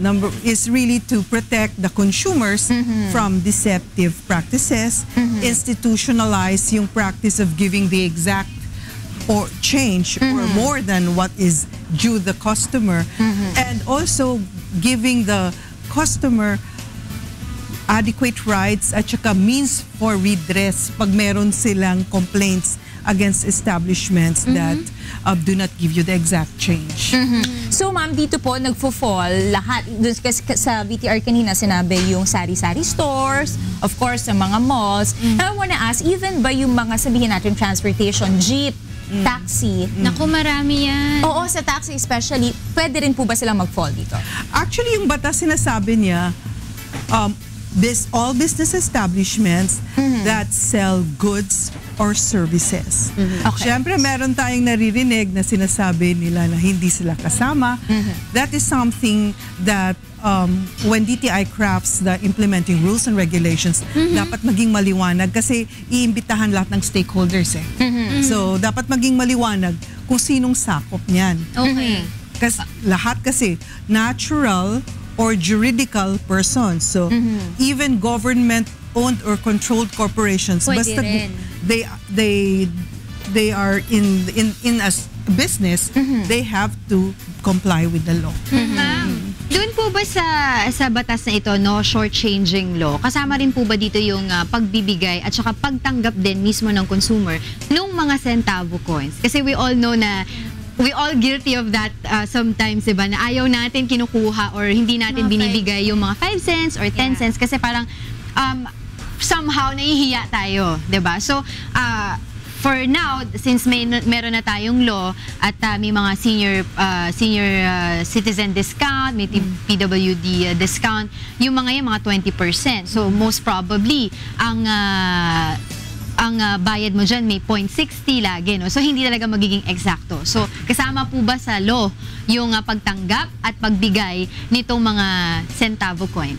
really to protect the consumers from deceptive practices, institutionalize yung practice of giving the exact or change or more than what is due the customer, and also giving the customer adequate rights at saka means for redress pag meron silang complaints against establishments that do not give you the exact change. So ma'am, dito po nagfo-fall lahat. Doon kasi sa BTR kanina sinabi yung sari-sari stores, of course, sa mga malls. I wanna ask, even ba yung mga sabihin natin transportation, jeep, taxi? Naku, marami yan. Oo, sa taxi especially, pwede rin po ba silang mag-fall dito? Actually, yung batas sinasabi niya, all business establishments that sell goods or services. Okay. Siyempre, meron tayong naririnig na sinasabi nila na hindi sila kasama. That is something that when DTI crafts the implementing rules and regulations, dapat maging maliwanag kasi iimbitahan lahat ng stakeholders eh. So, dapat maging maliwanag kung sinong sakop niyan. Okay. Kasi lahat kasi natural or juridical persons. So, even government-owned or controlled corporations, Pwede basta rin. they are in a business, they have to comply with the law. Ma'am, Doon po ba sa batas na ito, no shortchanging law, kasama rin po ba dito yung pagbibigay at saka pagtanggap din mismo ng consumer nung mga centavo coins? Kasi we all know na we all guilty of that sometimes, diba? Na ayaw natin kinukuha or hindi natin binibigay yung mga 5 cents or 10 cents kasi parang somehow nahihiya tayo, diba? So, for now, since meron na tayong law at may mga senior citizen discount, may PWD discount, yung mga 20%. So most probably ang bayad mo dyan may 0.60 lagi, no? So hindi talaga magiging eksakto. So kasama po ba sa law yung pagtanggap at pagbigay nitong mga centavo coin?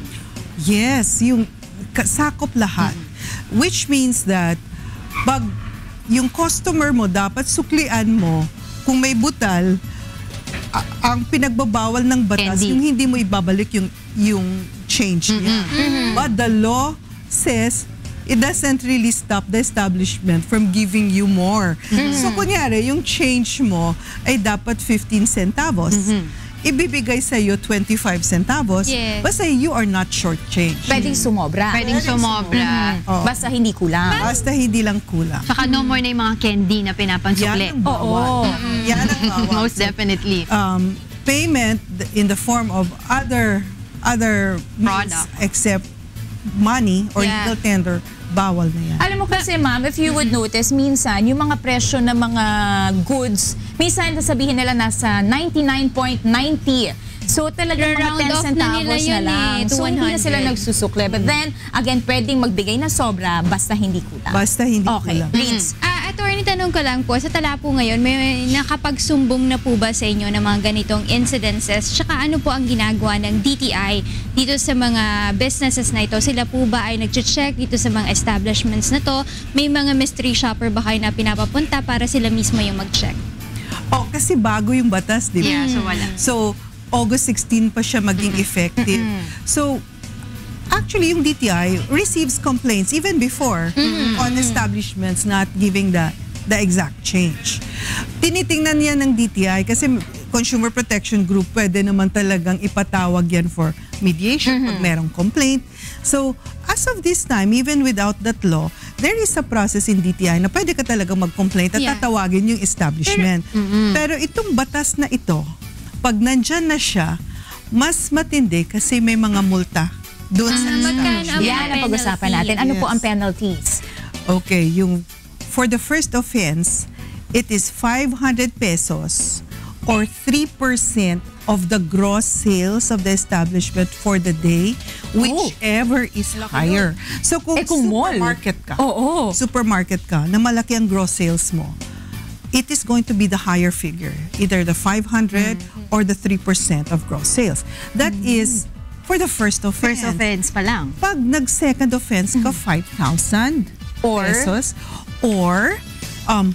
Yes, yung sakop lahat. Which means that yung customer mo, dapat suklian mo kung may butal, ang pinagbabawal ng batas, yung hindi mo ibabalik yung change niya. But the law says, it doesn't really stop the establishment from giving you more. So kunyari, yung change mo ay dapat 15 centavos. Ibibigay sa iyo 25 centavos, basta you are not shortchanged. Pwedeng sumobra. Basta hindi kulang. Basta hindi lang kulang. Saka no more na yung mga candy na pinapansukli. Yan ang bawal. Yan ang bawal. Most definitely. Payment in the form of other means except money or legal tender, bawal na yan. Alam mo kasi ma'am, if you would notice, minsan yung mga presyo ng mga goods, minsan sasabihin nila nasa 99.90. So talagang mga 10 centavos na lang. So hindi na sila nagsusukle. But then, again, pwedeng magbigay na sobra basta hindi kulang. Basta hindi kulang. Please. Attorney, tanong ko lang po, sa tala po ngayon, may nakapagsumbong na po ba sa inyo ng mga ganitong incidences? Tsaka ano po ang ginagawa ng DTI dito sa mga businesses na ito? Sila po ba ay nag-check dito sa mga establishments na to? May mga mystery shopper ba kayo na pinapapunta para sila mismo yung mag-check? Kasi bago yung batas, di ba? Yeah, so wala. So, August 16 pa siya maging effective. So, actually, yung DTI receives complaints even before on establishments not giving the exact change. Tinitingnan yan ng DTI kasi Consumer Protection Group pwede naman talagang ipatawag yan for mediation pag merong complaint. So, as of this time, even without that law, there is a process in DTI na pwede ka talagang mag-complaint at tatawagin yung establishment. Pero itong batas na ito, pag nandyan na siya, mas matindi kasi may mga multa doon sa establishment. Yan ang pag-usapan natin. Ano po ang penalties? Okay, for the first offense, it is 500 pesos or 3% of the gross sales of the establishment for the day, whichever is higher. So kung supermarket ka, supermarket ka, na malaki ang gross sales mo, it is going to be the higher figure, either the 500 or the 3% of gross sales. That is for the first offense. First offense pa lang. Pag nag-second offense ka, 5,000 pesos or 5%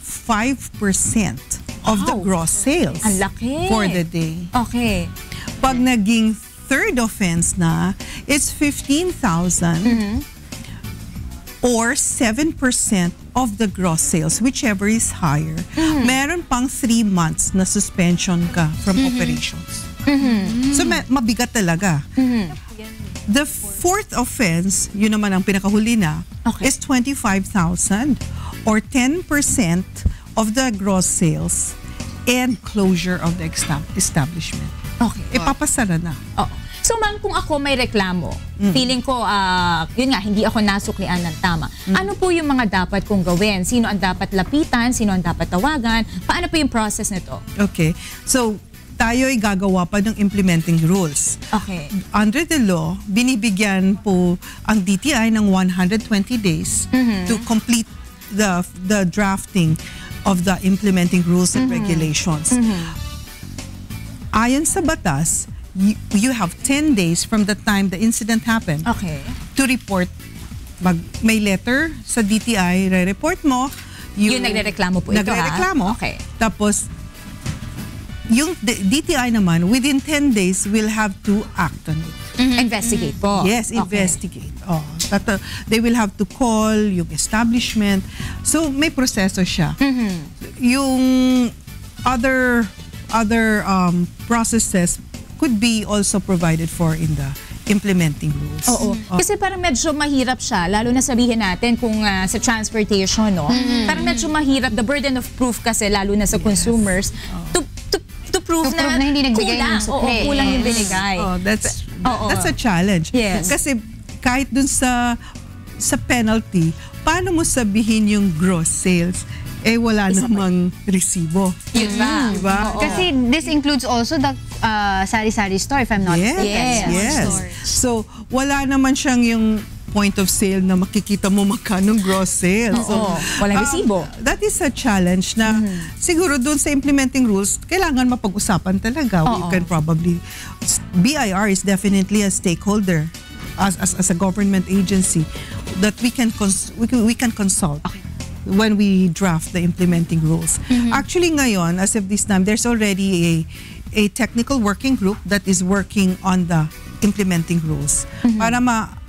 of the gross sales. Ang laki. For the day. Okay. Pag naging third offense na, it's 15,000 or 7% of the gross sales, whichever is higher. Meron pang 3 months na suspension ka from operations. So mabigat talaga. The fourth offense, yun naman ang pinakahuli na, is 25,000 or 10% of the gross sales and closure of the establishment. Okay. Ipapasara na. So ma'am, kung ako may reklamo, feeling ko, yun nga, hindi ako nasuklian ng tama. Ano po yung mga dapat kong gawin? Sino ang dapat lapitan? Sino ang dapat tawagan? Paano po yung process nito? Okay. So, tayo ay gagawa pa ng implementing rules. Okay. Under the law, binibigyan po ang DTI ng 120 days to complete the drafting of the implementing rules and regulations. Ayon sa batas, you have 10 days from the time the incident happened to report. May letter sa DTI, re-report mo. Yung nagre-reklamo po ito, nagre-reklamo. Okay. Tapos, yung DTI naman, within 10 days, will have to act on it. Investigate po. Yes, investigate. They will have to call yung establishment. So, may proseso siya. Yung other processes, could be also provided for in the implementing rules. Oo. Kasi parang medyo mahirap siya, lalo na sabihin natin kung sa transportation, no? Parang medyo mahirap, the burden of proof kasi, lalo na sa consumers, to prove na hindi nagbigay kulang. ng sukli. Oo, kulang yung binigay. That's a challenge. Yes. Kasi kahit dun sa penalty, paano mo sabihin yung gross sales? Wala namang resibo. Yun ba? Diba? Kasi this includes also the sari-sari store, if I'm not mistaken. Yes. So, wala naman siyang yung point of sale na makikita mo magkano gross sales. So, walang resibo. That is a challenge na siguro doon sa implementing rules, kailangan mapag-usapan talaga. We can probably, BIR is definitely a stakeholder as a government agency that we can consult. When we draft the implementing rules. Actually ngayon, as of this time, there's already a technical working group that is working on the implementing rules para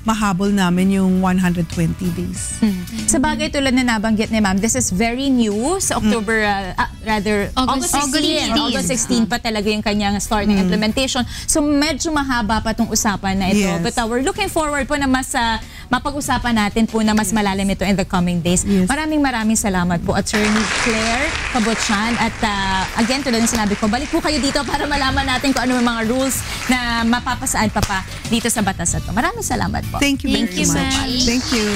mahabol namin yung 120 days. Sa bagay tulad na nabanggit ni Ma'am, this is very new sa October, August 16 pa talaga yung kanyang start ng implementation. So medyo mahaba pa tong usapan na ito. Yes. But we're looking forward po na mas mapag-usapan natin po na mas malalim ito in the coming days. Yes. Maraming salamat po, Attorney Claire Cabotyan. At again, tulad ng sinabi ko, balik po kayo dito para malaman natin kung ano yung mga rules na mapapasaan pa dito sa batas na ito. Maraming salamat po. Thank you very much. Thank you.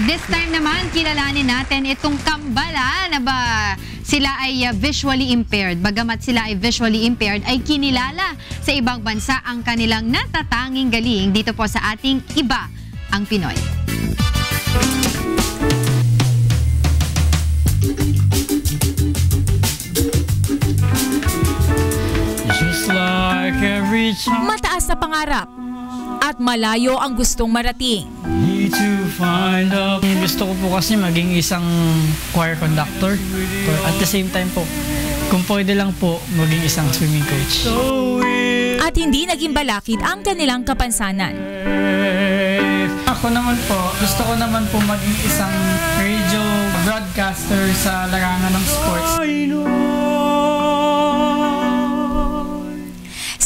This time naman, kilalanin natin itong kambala na ba sila ay visually impaired. Bagamat sila ay visually impaired, ay kinilala sa ibang bansa ang kanilang natatanging galing dito po sa ating Iba ang Pinoy. Just like every time. Mataas na pangarap at malayo ang gustong marating. Need to find out. Gusto ko po kasi maging isang choir conductor. At the same time po, kung pwede lang po, maging isang swimming coach. At hindi naging balakid ang kanilang kapansanan. Ako naman po, gusto ko naman po maging isang radio broadcaster sa larangan ng sports.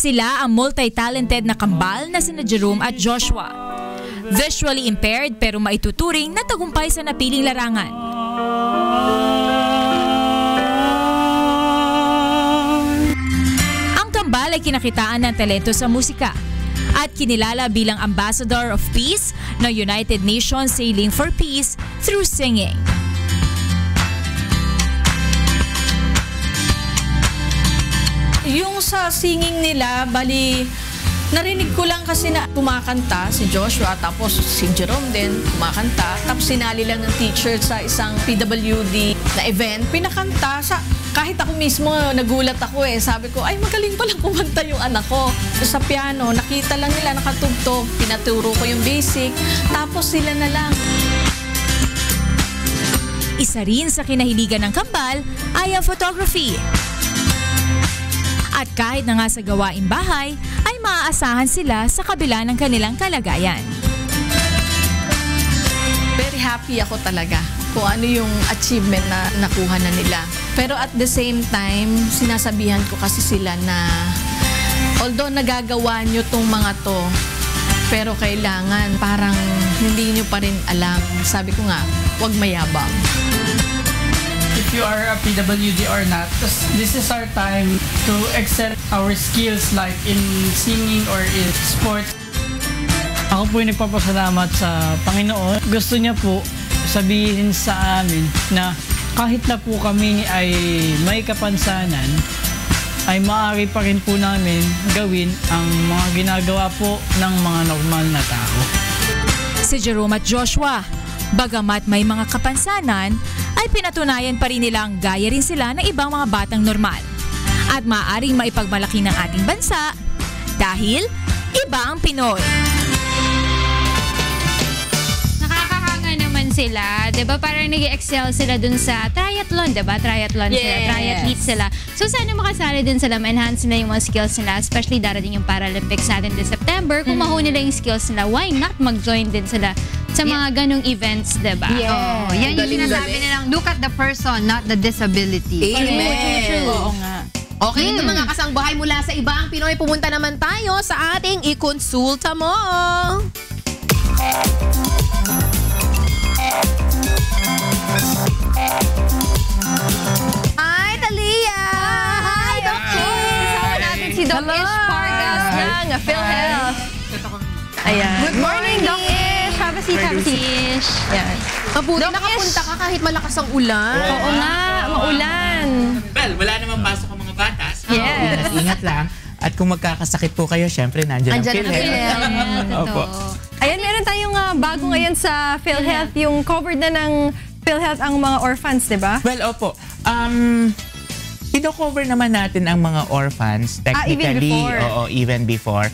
Sila ang multi-talented na kambal na sina Jerome at Joshua. Visually impaired pero maituturing na tagumpay sa napiling larangan. Ang kambal ay kinakitaan ng talento sa musika at kinilala bilang Ambassador of Peace ng United Nations Sailing for Peace through singing. Yung sa singing nila, bali, narinig ko lang kasi na kumakanta si Joshua, tapos si Jerome din kumakanta, tapos sinali lang ng teacher sa isang PWD na event, pinakanta sa kahit ako mismo nagulat ako sabi ko ay magaling palang kumanta yung anak ko. Sa piano, nakita lang nila nakatugtog, pinaturo ko yung basic, tapos sila na lang. Isa rin sa kinahiligan ng kambal ay ang photography. At kahit na nga sa gawaing bahay, ay maaasahan sila sa kabila ng kanilang kalagayan. Very happy ako talaga kung ano yung achievement na nakuha na nila. Pero at the same time, sinasabihan ko kasi sila na although nagagawa nyo tong mga to, pero kailangan parang hindi nyo pa rin alam. Sabi ko nga, huwag mayabang. If you are a PWD or not, this is our time to excel our skills like in singing or in sports. Ako po yung nagpapasalamat sa Panginoon. Gusto niya po sabihin sa amin na kahit na po kami ay may kapansanan, ay maaari pa rin po namin gawin ang mga ginagawa po ng mga normal na tao. Si Jerome at Joshua, bagamat may mga kapansanan, ay pinatunayan pa rin nilang gaya rin sila ng ibang mga batang normal. At maaaring maipagmalaki ng ating bansa dahil iba ang Pinoy. Nakakahanga naman sila. Diba parang nag-excel sila dun sa triathlon, diba? Triathlon sila, triathlete sila. So sana makasali din sila, ma-enhance nila yung mga skills nila, especially darating yung Paralympics natin this September. Kung mahuli nila yung skills nila, why not mag-join din sila sa mga ganong events, diba? Oh, yan yung sinasabi nilang, look at the person, not the disability. Amen. Oo nga. Okay, ito mga kasangbahay mula sa Ibaang Pinoy, pumunta naman tayo sa ating ikonsulta mo. Hi, Talia! Hi, Doc Ish! Kasama natin si Doc Ish Pargas ng PhilHealth. Ayan. Good morning, Doc Ish! Have a seat, have a seat. Yan. Mabuti nakapunta ka kahit malakas ang ulan. Oo nga, maulan. Well, wala namang pasok ang mga batas. Yes. Ingat lang. At kung magkakasakit po kayo, syempre, nandiyan ang PhilHealth. Opo. Ayan, meron tayong bago ngayon sa PhilHealth, yung covered na ng PhilHealth ang mga orphans, di ba? Well, opo. Ino-cover naman natin ang mga orphans technically. Even before. Oo, even before.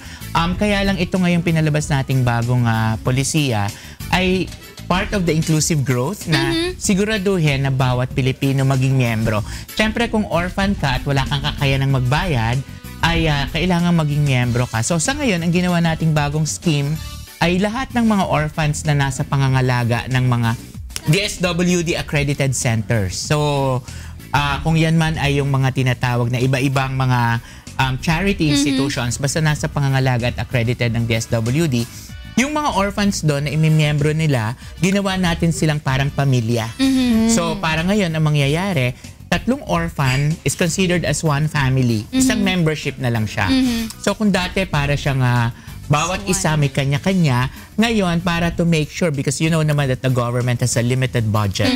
Kaya lang ito ngayong pinalabas nating bagong polisiya ay part of the inclusive growth na siguraduhin na bawat Pilipino maging miyembro. Siyempre kung orphan ka at wala kang kakayanang magbayad, ay kailangan maging miyembro ka. So sa ngayon, ang ginawa nating bagong scheme ay lahat ng mga orphans na nasa pangangalaga ng mga DSWD accredited centers. So kung yan man ay yung mga tinatawag na iba-ibang mga charity institutions, basta nasa pangangalaga at accredited ng DSWD, yung mga orphans doon na imimiyembro nila, ginawa natin silang parang pamilya. So para ngayon, ang mangyayari, 3 orphan is considered as one family. Isang membership na lang siya. So kung dati para siyang bawat isa may kanya-kanya, ngayon para to make sure, because you know naman that the government has a limited budget,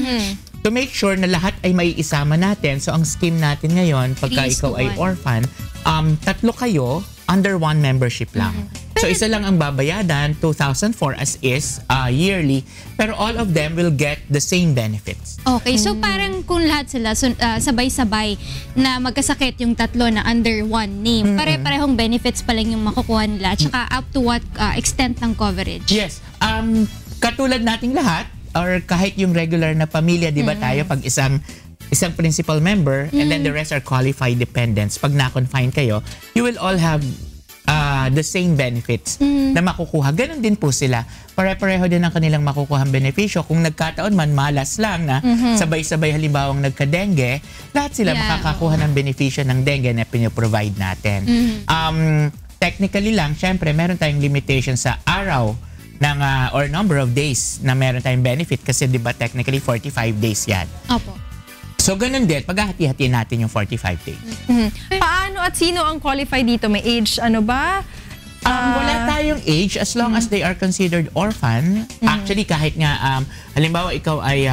to make sure na lahat ay may isama natin. So ang scheme natin ngayon, pagka ikaw ay orphan, 3 kayo under one membership lang. So isa lang ang babayadan, 2,004 as is yearly, pero all of them will get the same benefits. Okay, so parang kung lahat sila sabay-sabay na magkasakit yung 3 na under one name, pare-parehong benefits pa lang yung makukuha nila, tsaka up to what extent ng coverage? Yes. Katulad nating lahat, or kahit yung regular na pamilya, di ba tayo, pag isang principal member and then the rest are qualified dependents, pag na-confine kayo, you will all have the same benefits na makukuha. Ganon din po sila. Pare-pareho din ang kanilang makukuhang benepisyo. Kung nagkataon man, malas lang na sabay-sabay halimbawang nagka-dengue, lahat sila makakakuha ng benepisyo ng dengue na pinoprovide natin. Technically lang, syempre, meron tayong limitation sa araw ng, or number of days na meron tayong benefit kasi di ba technically 45 days yan. Opo. So, ganun din. Paghahati-hati natin yung 45 days. Paano at sino ang qualified dito? May age ano ba? Wala tayong age as long as they are considered orphan. Actually, kahit nga, halimbawa ikaw ay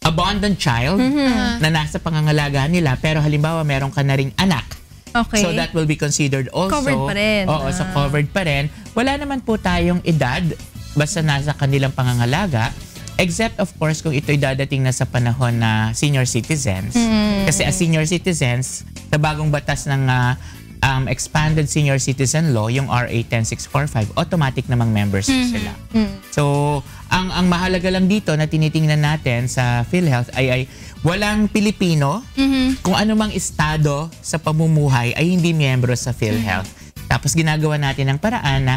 abandoned child na nasa pangangalagaan nila, pero halimbawa meron ka na ring anak. Okay. So that will be considered also. Covered pa rin. Oo, so covered pa rin. Wala naman po tayong edad basta nasa kanilang pangangalaga. Except of course kung ito'y dadating na sa panahon na senior citizens. Kasi as senior citizens, sa bagong batas ng expanded senior citizen law, yung RA 10645, automatic namang members sila. So, ang mahalaga lang dito na tinitingnan natin sa PhilHealth ay walang Pilipino, kung anumang estado sa pamumuhay ay hindi miyembro sa PhilHealth. Tapos ginagawa natin ng paraan na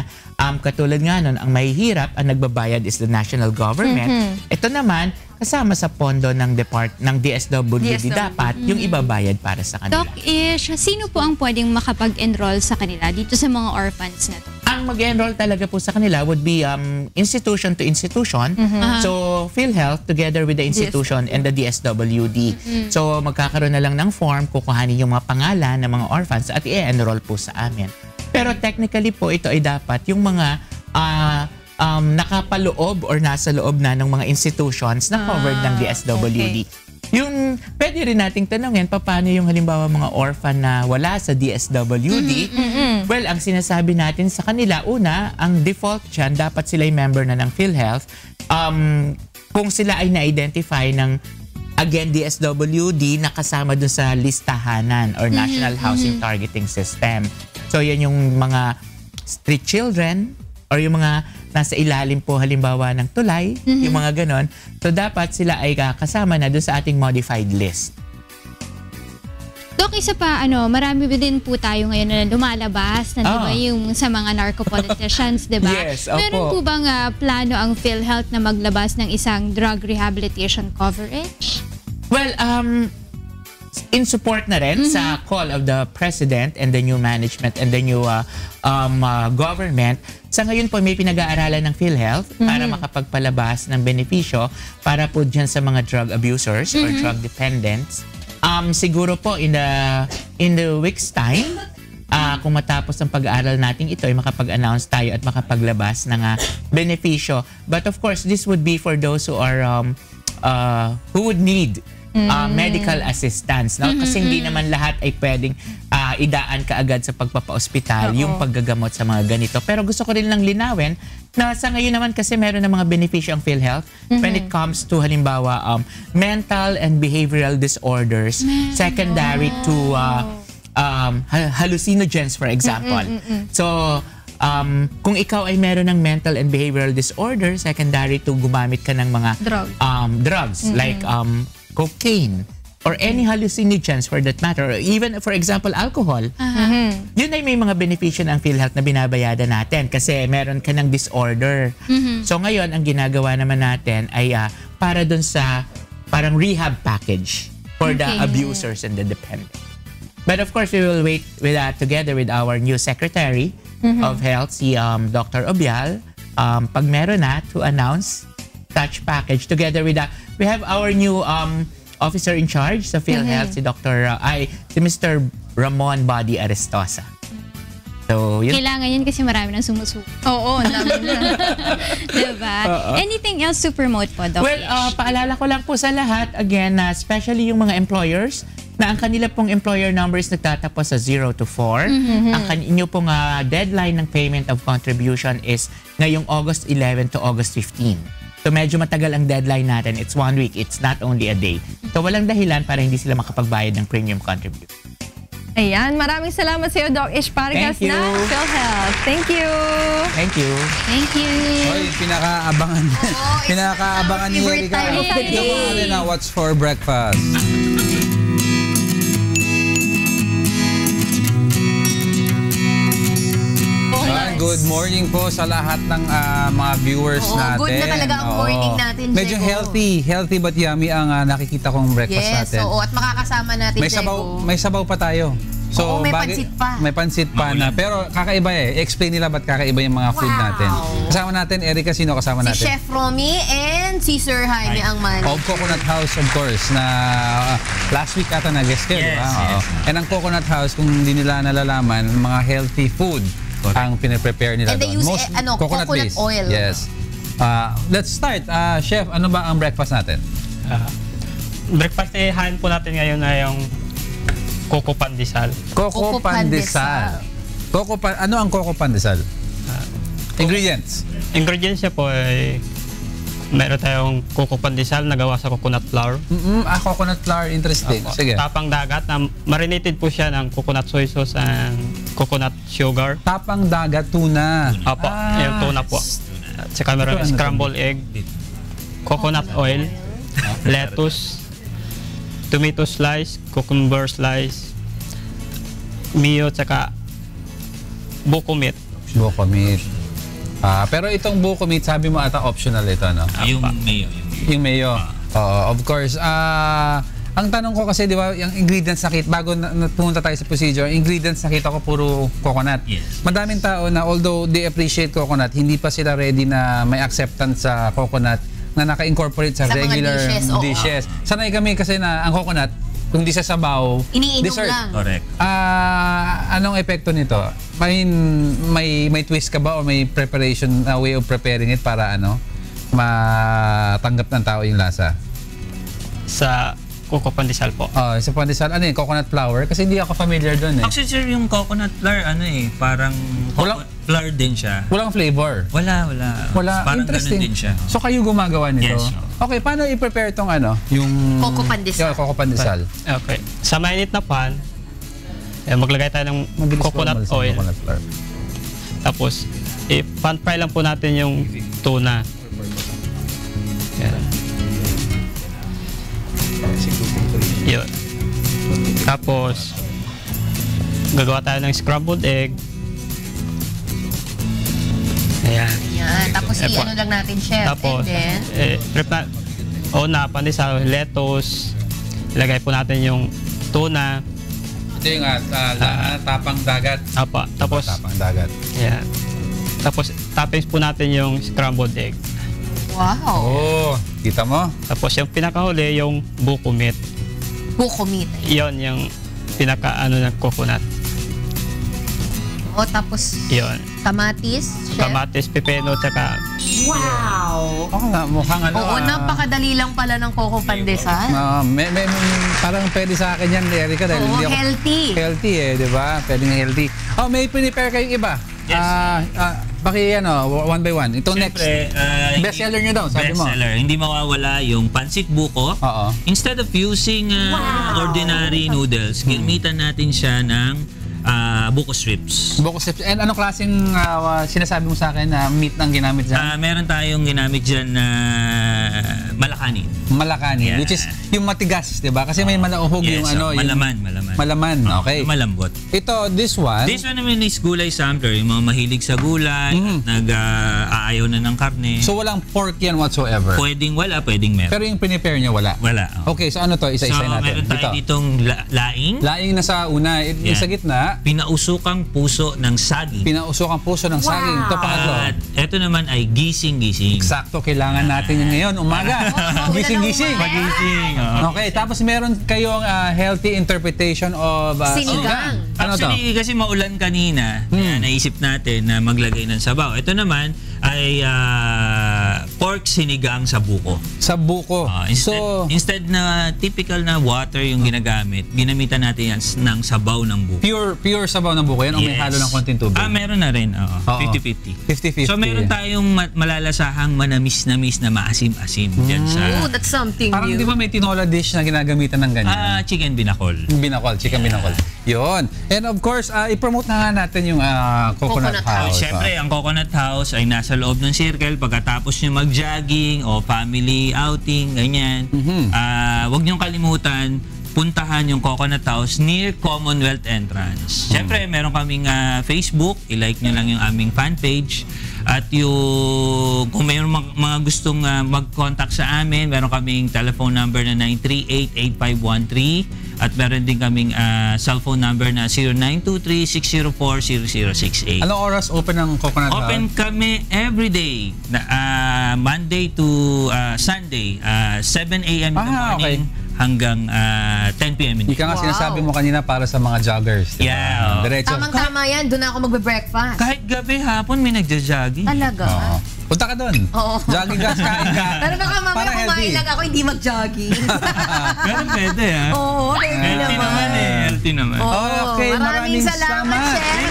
katulad nga nun, ang mahihirap, ang nagbabayad is the national government. Ito naman, kasama sa pondo ng DSWD dapat yung ibabayad para sa kanila. Doc Ish, sino po ang pwedeng makapag-enroll sa kanila dito sa mga orphans na to? Ang mag-enroll talaga po sa kanila would be institution to institution. So, PhilHealth together with the institution and the DSWD. So, magkakaroon na lang ng form, kukuhanin yung mga pangalan ng mga orphans at i-enroll po sa amin. Pero technically po, ito ay dapat yung mga nakapaloob or nasa loob na ng mga institutions na covered ng DSWD. Yung pwede rin nating tanongin, paano yung halimbawa mga orphan na wala sa DSWD? Well, ang sinasabi natin sa kanila, una, ang default dyan, dapat sila ay member na ng PhilHealth. Kung sila ay na-identify ng, again, DSWD, nakasama dun sa listahanan or National Housing Targeting System. So, yan yung mga street children or yung mga nasa ilalim po halimbawa ng tulay, yung mga ganon. So, dapat sila ay kasama na doon sa ating modified list. Dok, isa pa, marami din po tayo ngayon na lumalabas na diba, yung sa mga narco-politicians, diba? Yes, opo. Meron po bang plano ang PhilHealth na maglabas ng isang drug rehabilitation coverage? Well, in support na rin sa call of the President and the new management and the new government. Sa ngayon po, may pinag-aaralan ng PhilHealth para makapagpalabas ng benepisyo para po dyan sa mga drug abusers or drug dependents. Siguro po in the week's time, kung matapos ang pag-aaral natin ito, ay makapag-announce tayo at makapaglabas ng benepisyo. But of course, this would be for those who are who would need medical assistance. No? Kasi hindi naman lahat ay pwedeng idaan kaagad sa pagpapa-ospital yung paggagamot sa mga ganito. Pero gusto ko rin lang linawin na sa ngayon naman kasi meron ng mga benepisyo ang PhilHealth when it comes to halimbawa mental and behavioral disorders secondary to hallucinogens, for example. So, kung ikaw ay meron ng mental and behavioral disorder, secondary to gumamit ka ng mga drugs like cocaine or any hallucinogens for that matter, or even for example alcohol, yun ay may mga benepisyo ng PhilHealth na binabayadan natin kasi meron ka ng disorder. So ngayon, ang ginagawa naman natin ay para dun sa parang rehab package for the abusers and the dependents. But of course, we will wait with that together with our new Secretary of Health, si Dr. Obial, pag meron na to announce such package together with we have our new officer in charge sa PhilHealth, si Mr. Ramon Body Arestosa. So, yun. Kailangan yun kasi marami nang sumusuko. Oo, namin na. Diba? Anything else to promote po, Doc? Well, paalala ko lang po sa lahat, again, especially yung mga employers, na ang kanila pong employer numbers nagtatapos sa 0 to 4. Ang inyo pong deadline ng payment of contribution is ngayong August 11 to August 15. So medyo matagal ang deadline natin. It's 1 week. It's not only a day. So walang dahilan para hindi sila makapagbayad ng premium contribution. Ayan, maraming salamat sa iyo, Doc Ish Pargas Thank you. ng PhilHealth. Thank you. Thank you. Thank you. Oy, pinakaabangan. Pinakaabangan ni Erika. Ito po na what's for breakfast. Good morning po sa lahat ng mga viewers natin. Good na talaga ang morning natin, Medyo healthy but yummy ang nakikita kong breakfast natin. At makakasama natin, May sabaw pa tayo. So, may pansit pa. May pansit pa na. Pero kakaiba Explain nila ba't kakaiba yung mga food natin. Kasama natin, Erika, sino kasama natin? Si Chef Romy and si Sir Jaime Angman. Of Coconut House, of course, na last week ata na-guest kayo. Yes. And ang Coconut House, kung hindi nila nalalaman, mga healthy food ang pinaprepare nila doon. And they use coconut oil. Yes. Let's start. Chef, ano ba ang breakfast natin? Breakfastihan po natin ngayon ay yung Coco Pandesal. Coco Pandesal. Ano ang Coco Pandesal? Ingredients. Ingredients niya po ay meron tayong Coco Pandesal na gawa sa coconut flour. Coconut flour, interesting. Sige. Tapang dagat na marinated po siya ng coconut soy sauce and coconut sugar. Tapang dagat, tuna. Apo, yung tuna po. At saka meron scrambled egg, coconut oil, lettuce, tomato slice, cucumber slice, mayo, saka buko meat. Buko meat. Pero itong buko meat, sabi mo ata optional ito, no? Yung mayo. Yung mayo. Of course. Ang tanong ko kasi, di ba, yung ingredients bago pumunta tayo sa procedure, ingredients nakita ko puro coconut. Yes. Madaming tao na although they appreciate coconut, hindi pa sila ready na may acceptance sa coconut na naka-incorporate sa regular dishes. Sanay kami kasi na ang coconut, kung di sa sabaw, iniinom dessert. lang. Correct. Anong epekto nito? May twist ka ba o may preparation, way of preparing it para matanggap ng tao yung lasa? Sa Coco Pandesal po. Sa Pandesal, coconut flour? Kasi hindi ako familiar doon eh. Actually, sir, yung coconut flour, parang flour din siya. Walang flavor? Wala. Parang interesting. ganun din siya. So kayo gumagawa nito? Yes. Okay, paano i-prepare itong yung Coco Pandesal? Coco Pandesal. Okay. Sa mainit na pan, maglagay tayo ng coconut oil. Coconut flour. Tapos, pan fry lang po natin yung tuna. Yun. Tapos, gagawa tayo ng scrambled egg. Ayan. Tapos i-ano lang natin, Chef. Tapos, and then? pandesal, lettuce. Ilagay po natin yung tuna. Ito yung tapang dagat. Apa, tapos tapang dagat. Yeah. Tapos toppings po natin yung scrambled egg. Wow. Oh, kita mo? Tapos yung pinakahuli yung buko meat. Buko meat. Yon yung ng coconut. O, tapos Yon. kamatis, chef? Kamatis, pepeno, tsaka Wow! Oo nga, mukhang Oo, napakadali lang pala ng coco pandesal. Parang pwede sa akin yan, Erica, dahil Oo, hindi ako healthy. Healthy di ba? Pwedeng healthy. Oh, may prepare kayong iba. Yes. One by one. Ito next. Bestseller nyo daw, sabi mo. Bestseller. Hindi mawawala yung pancit buko. Instead of using ordinary noodles, gamitan natin siya ng buko strips. Buko strips. And anong klaseng sinasabi mo sa akin na meat ang ginamit dyan? Meron tayong ginamit dyan na malakanin. Malakanin, which is yung matigas, di ba? Kasi may malauhog yung malaman. Malaman, okay. Malambot. Ito, this one. This one naman is gulay sampler. Yung mga mahilig sa gulay, nag-aayaw na ng karne. So walang pork yan whatsoever? Pwedeng wala, pwedeng meron. Pero yung prepare niya wala? Wala. Okay, so ano to? Isa-isa natin. So meron tayo ditong laing. Laing na sa una. Yung sa gitna. Pinausukang puso ng saging. Pinausukang puso ng saging. Ito pangatlo. At ito naman ay gising-gising. Eksakto, kailangan natin yan ngayon, umaga. Gising-gising. Pagising. Okay, tapos meron kayong healthy interpretation of sinigang. Ano to? Actually, kasi maulan kanina, naisip natin na maglagay ng sabaw. Ito naman ay pork sinigang sa buko. Sa buko. Instead na typical na water yung ginagamit, ginamitan natin yan ng sabaw ng buko. Pure sabaw ng buko yan o may halo ng konting tubig? Meron na rin. 50-50. 50-50. So meron tayong malalasahang manamis-namis na maasim-asim dyan sa... Oh, that's something parang new. di ba may tinola dish na ginagamitan ng ganyan? Chicken binakol. Chicken binakol. Yun. And of course, i-promote na nga natin yung Coconut House. Siyempre, ang Coconut House ay nasa loob ng circle. Pagkatapos nyo mag-jogging o family outing, ganyan, huwag nyong kalimutan, puntahan yung Coconut House near Commonwealth Entrance. Siyempre, meron kaming Facebook. I-like nyo lang yung aming fan page. At yung kung mayroong mga gustong mag-contact sa amin, meron kaming telephone number na 938-8513 at meron din kaming cellphone number na 0923-604-0068. Anong oras open ng Coconut House? Open kami everyday, Monday to Sunday, 7 a.m. in the morning. Hanggang 10 p.m. Ika nga sinasabi mo kanina para sa mga joggers. Yeah. Diretso. Tamang-tama yan, doon ako magbe-breakfast. Kahit gabi, hapon, may nagja-jogging. Talaga? Punta ka doon. Oo. Jogging ka, kain ka. Pero baka mamaya kumain lang ako, hindi mag-jogging. Pero pwede Oo, healthy naman Healthy naman. Okay, maraming salamat, Chef.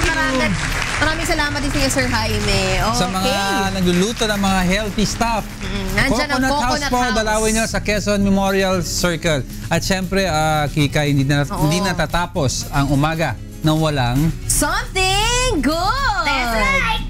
Maraming salamat din sa Sir Jaime. Sa mga nagluluto ng mga healthy stuff. Nandiyan ang Coconut House. Dalawin nyo sa Quezon Memorial Circle. At syempre, Kika, hindi natatapos ang umaga nang walang something good! That's right!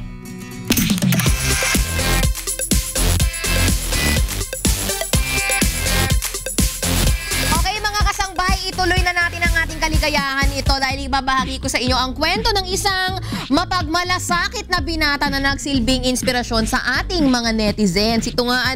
Ituloy na natin ang ating kaligayahan ito dahil ibabahagi ko sa inyo ang kwento ng isang mapagmalasakit na binata na nagsilbing inspirasyon sa ating mga netizens. Ito nga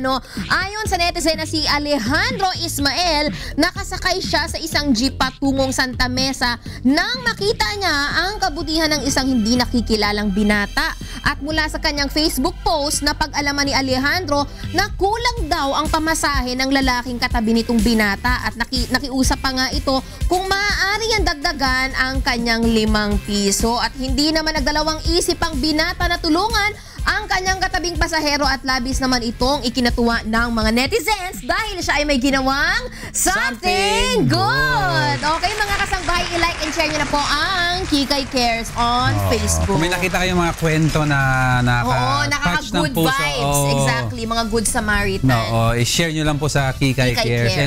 ayon sa netizen na si Alejandro Ismael, nakasakay siya sa isang jeep patungong Santa Mesa nang makita niya ang kabutihan ng isang hindi nakikilalang binata. At mula sa kanyang Facebook post, napag-alaman ni Alejandro na kulang daw ang pamasahe ng lalaking katabi nitong binata at nakiusap pa nga ito kung maaari niyang dagdagan ang kanyang 5 piso. At hindi naman nagdalawang isip ang binata na tulungan ang kanyang katabing pasahero at labis naman itong ikinatuwa ng mga netizens dahil siya ay may ginawang something good. Okay mga kasangbahay, i-like and share nyo na po ang Kikay Cares on Facebook. Kung may nakita kayong mga kwento na nakaka-good vibes. Exactly, mga good Samaritan. I-share nyo lang po sa Kikay Cares.